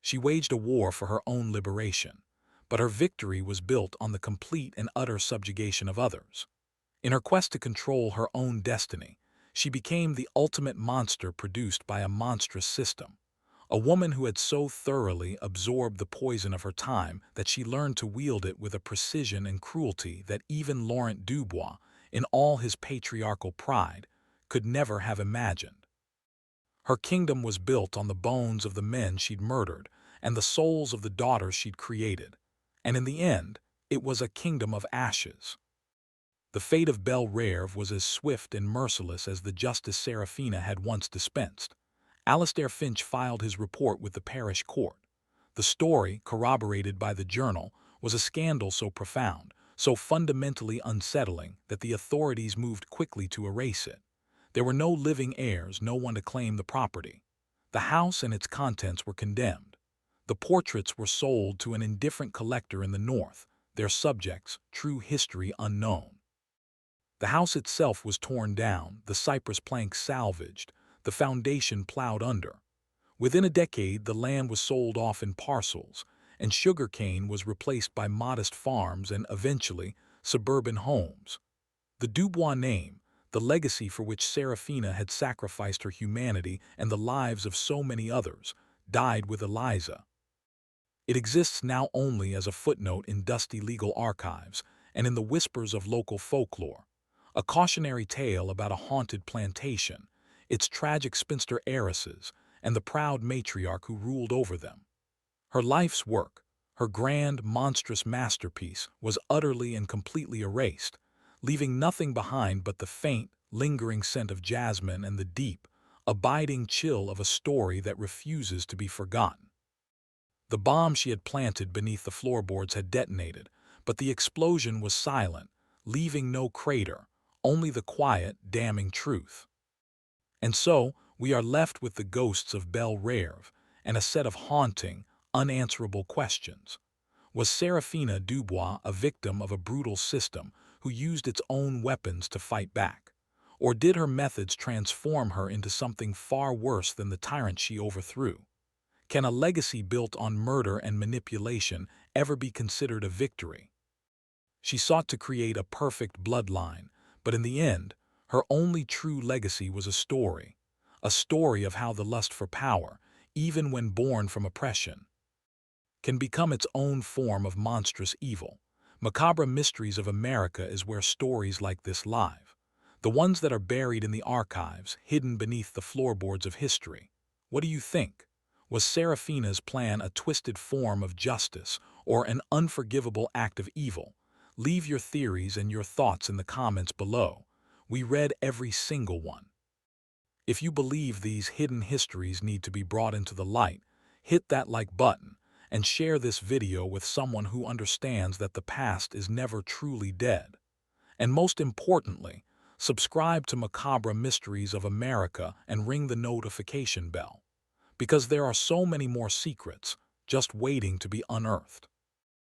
She waged a war for her own liberation, but her victory was built on the complete and utter subjugation of others. In her quest to control her own destiny, she became the ultimate monster produced by a monstrous system, a woman who had so thoroughly absorbed the poison of her time that she learned to wield it with a precision and cruelty that even Laurent Dubois, in all his patriarchal pride, could never have imagined. Her kingdom was built on the bones of the men she'd murdered and the souls of the daughters she'd created, and in the end, it was a kingdom of ashes. The fate of Belle Reve was as swift and merciless as the justice Seraphina had once dispensed. Alastair Finch filed his report with the parish court. The story, corroborated by the journal, was a scandal so profound, so fundamentally unsettling that the authorities moved quickly to erase it. There were no living heirs, no one to claim the property. The house and its contents were condemned. The portraits were sold to an indifferent collector in the north, their subjects, true history unknown. The house itself was torn down, the cypress planks salvaged, the foundation plowed under. Within a decade, the land was sold off in parcels, and sugarcane was replaced by modest farms and, eventually, suburban homes. The Dubois name, the legacy for which Seraphina had sacrificed her humanity and the lives of so many others, died with Eliza. It exists now only as a footnote in dusty legal archives and in the whispers of local folklore. A cautionary tale about a haunted plantation, its tragic spinster heiresses, and the proud matriarch who ruled over them. Her life's work, her grand, monstrous masterpiece, was utterly and completely erased, leaving nothing behind but the faint, lingering scent of jasmine and the deep, abiding chill of a story that refuses to be forgotten. The bomb she had planted beneath the floorboards had detonated, but the explosion was silent, leaving no crater, only the quiet, damning truth. And so, we are left with the ghosts of Belle Reve and a set of haunting, unanswerable questions. Was Seraphina Dubois a victim of a brutal system who used its own weapons to fight back? Or did her methods transform her into something far worse than the tyrant she overthrew? Can a legacy built on murder and manipulation ever be considered a victory? She sought to create a perfect bloodline, but in the end, her only true legacy was a story of how the lust for power, even when born from oppression, can become its own form of monstrous evil. Macabre Mysteries of America is where stories like this live, the ones that are buried in the archives, hidden beneath the floorboards of history. What do you think? Was Seraphina's plan a twisted form of justice or an unforgivable act of evil? Leave your theories and your thoughts in the comments below. We read every single one. If you believe these hidden histories need to be brought into the light, hit that like button and share this video with someone who understands that the past is never truly dead. And most importantly, subscribe to Macabre Mysteries of America and ring the notification bell, because there are so many more secrets just waiting to be unearthed.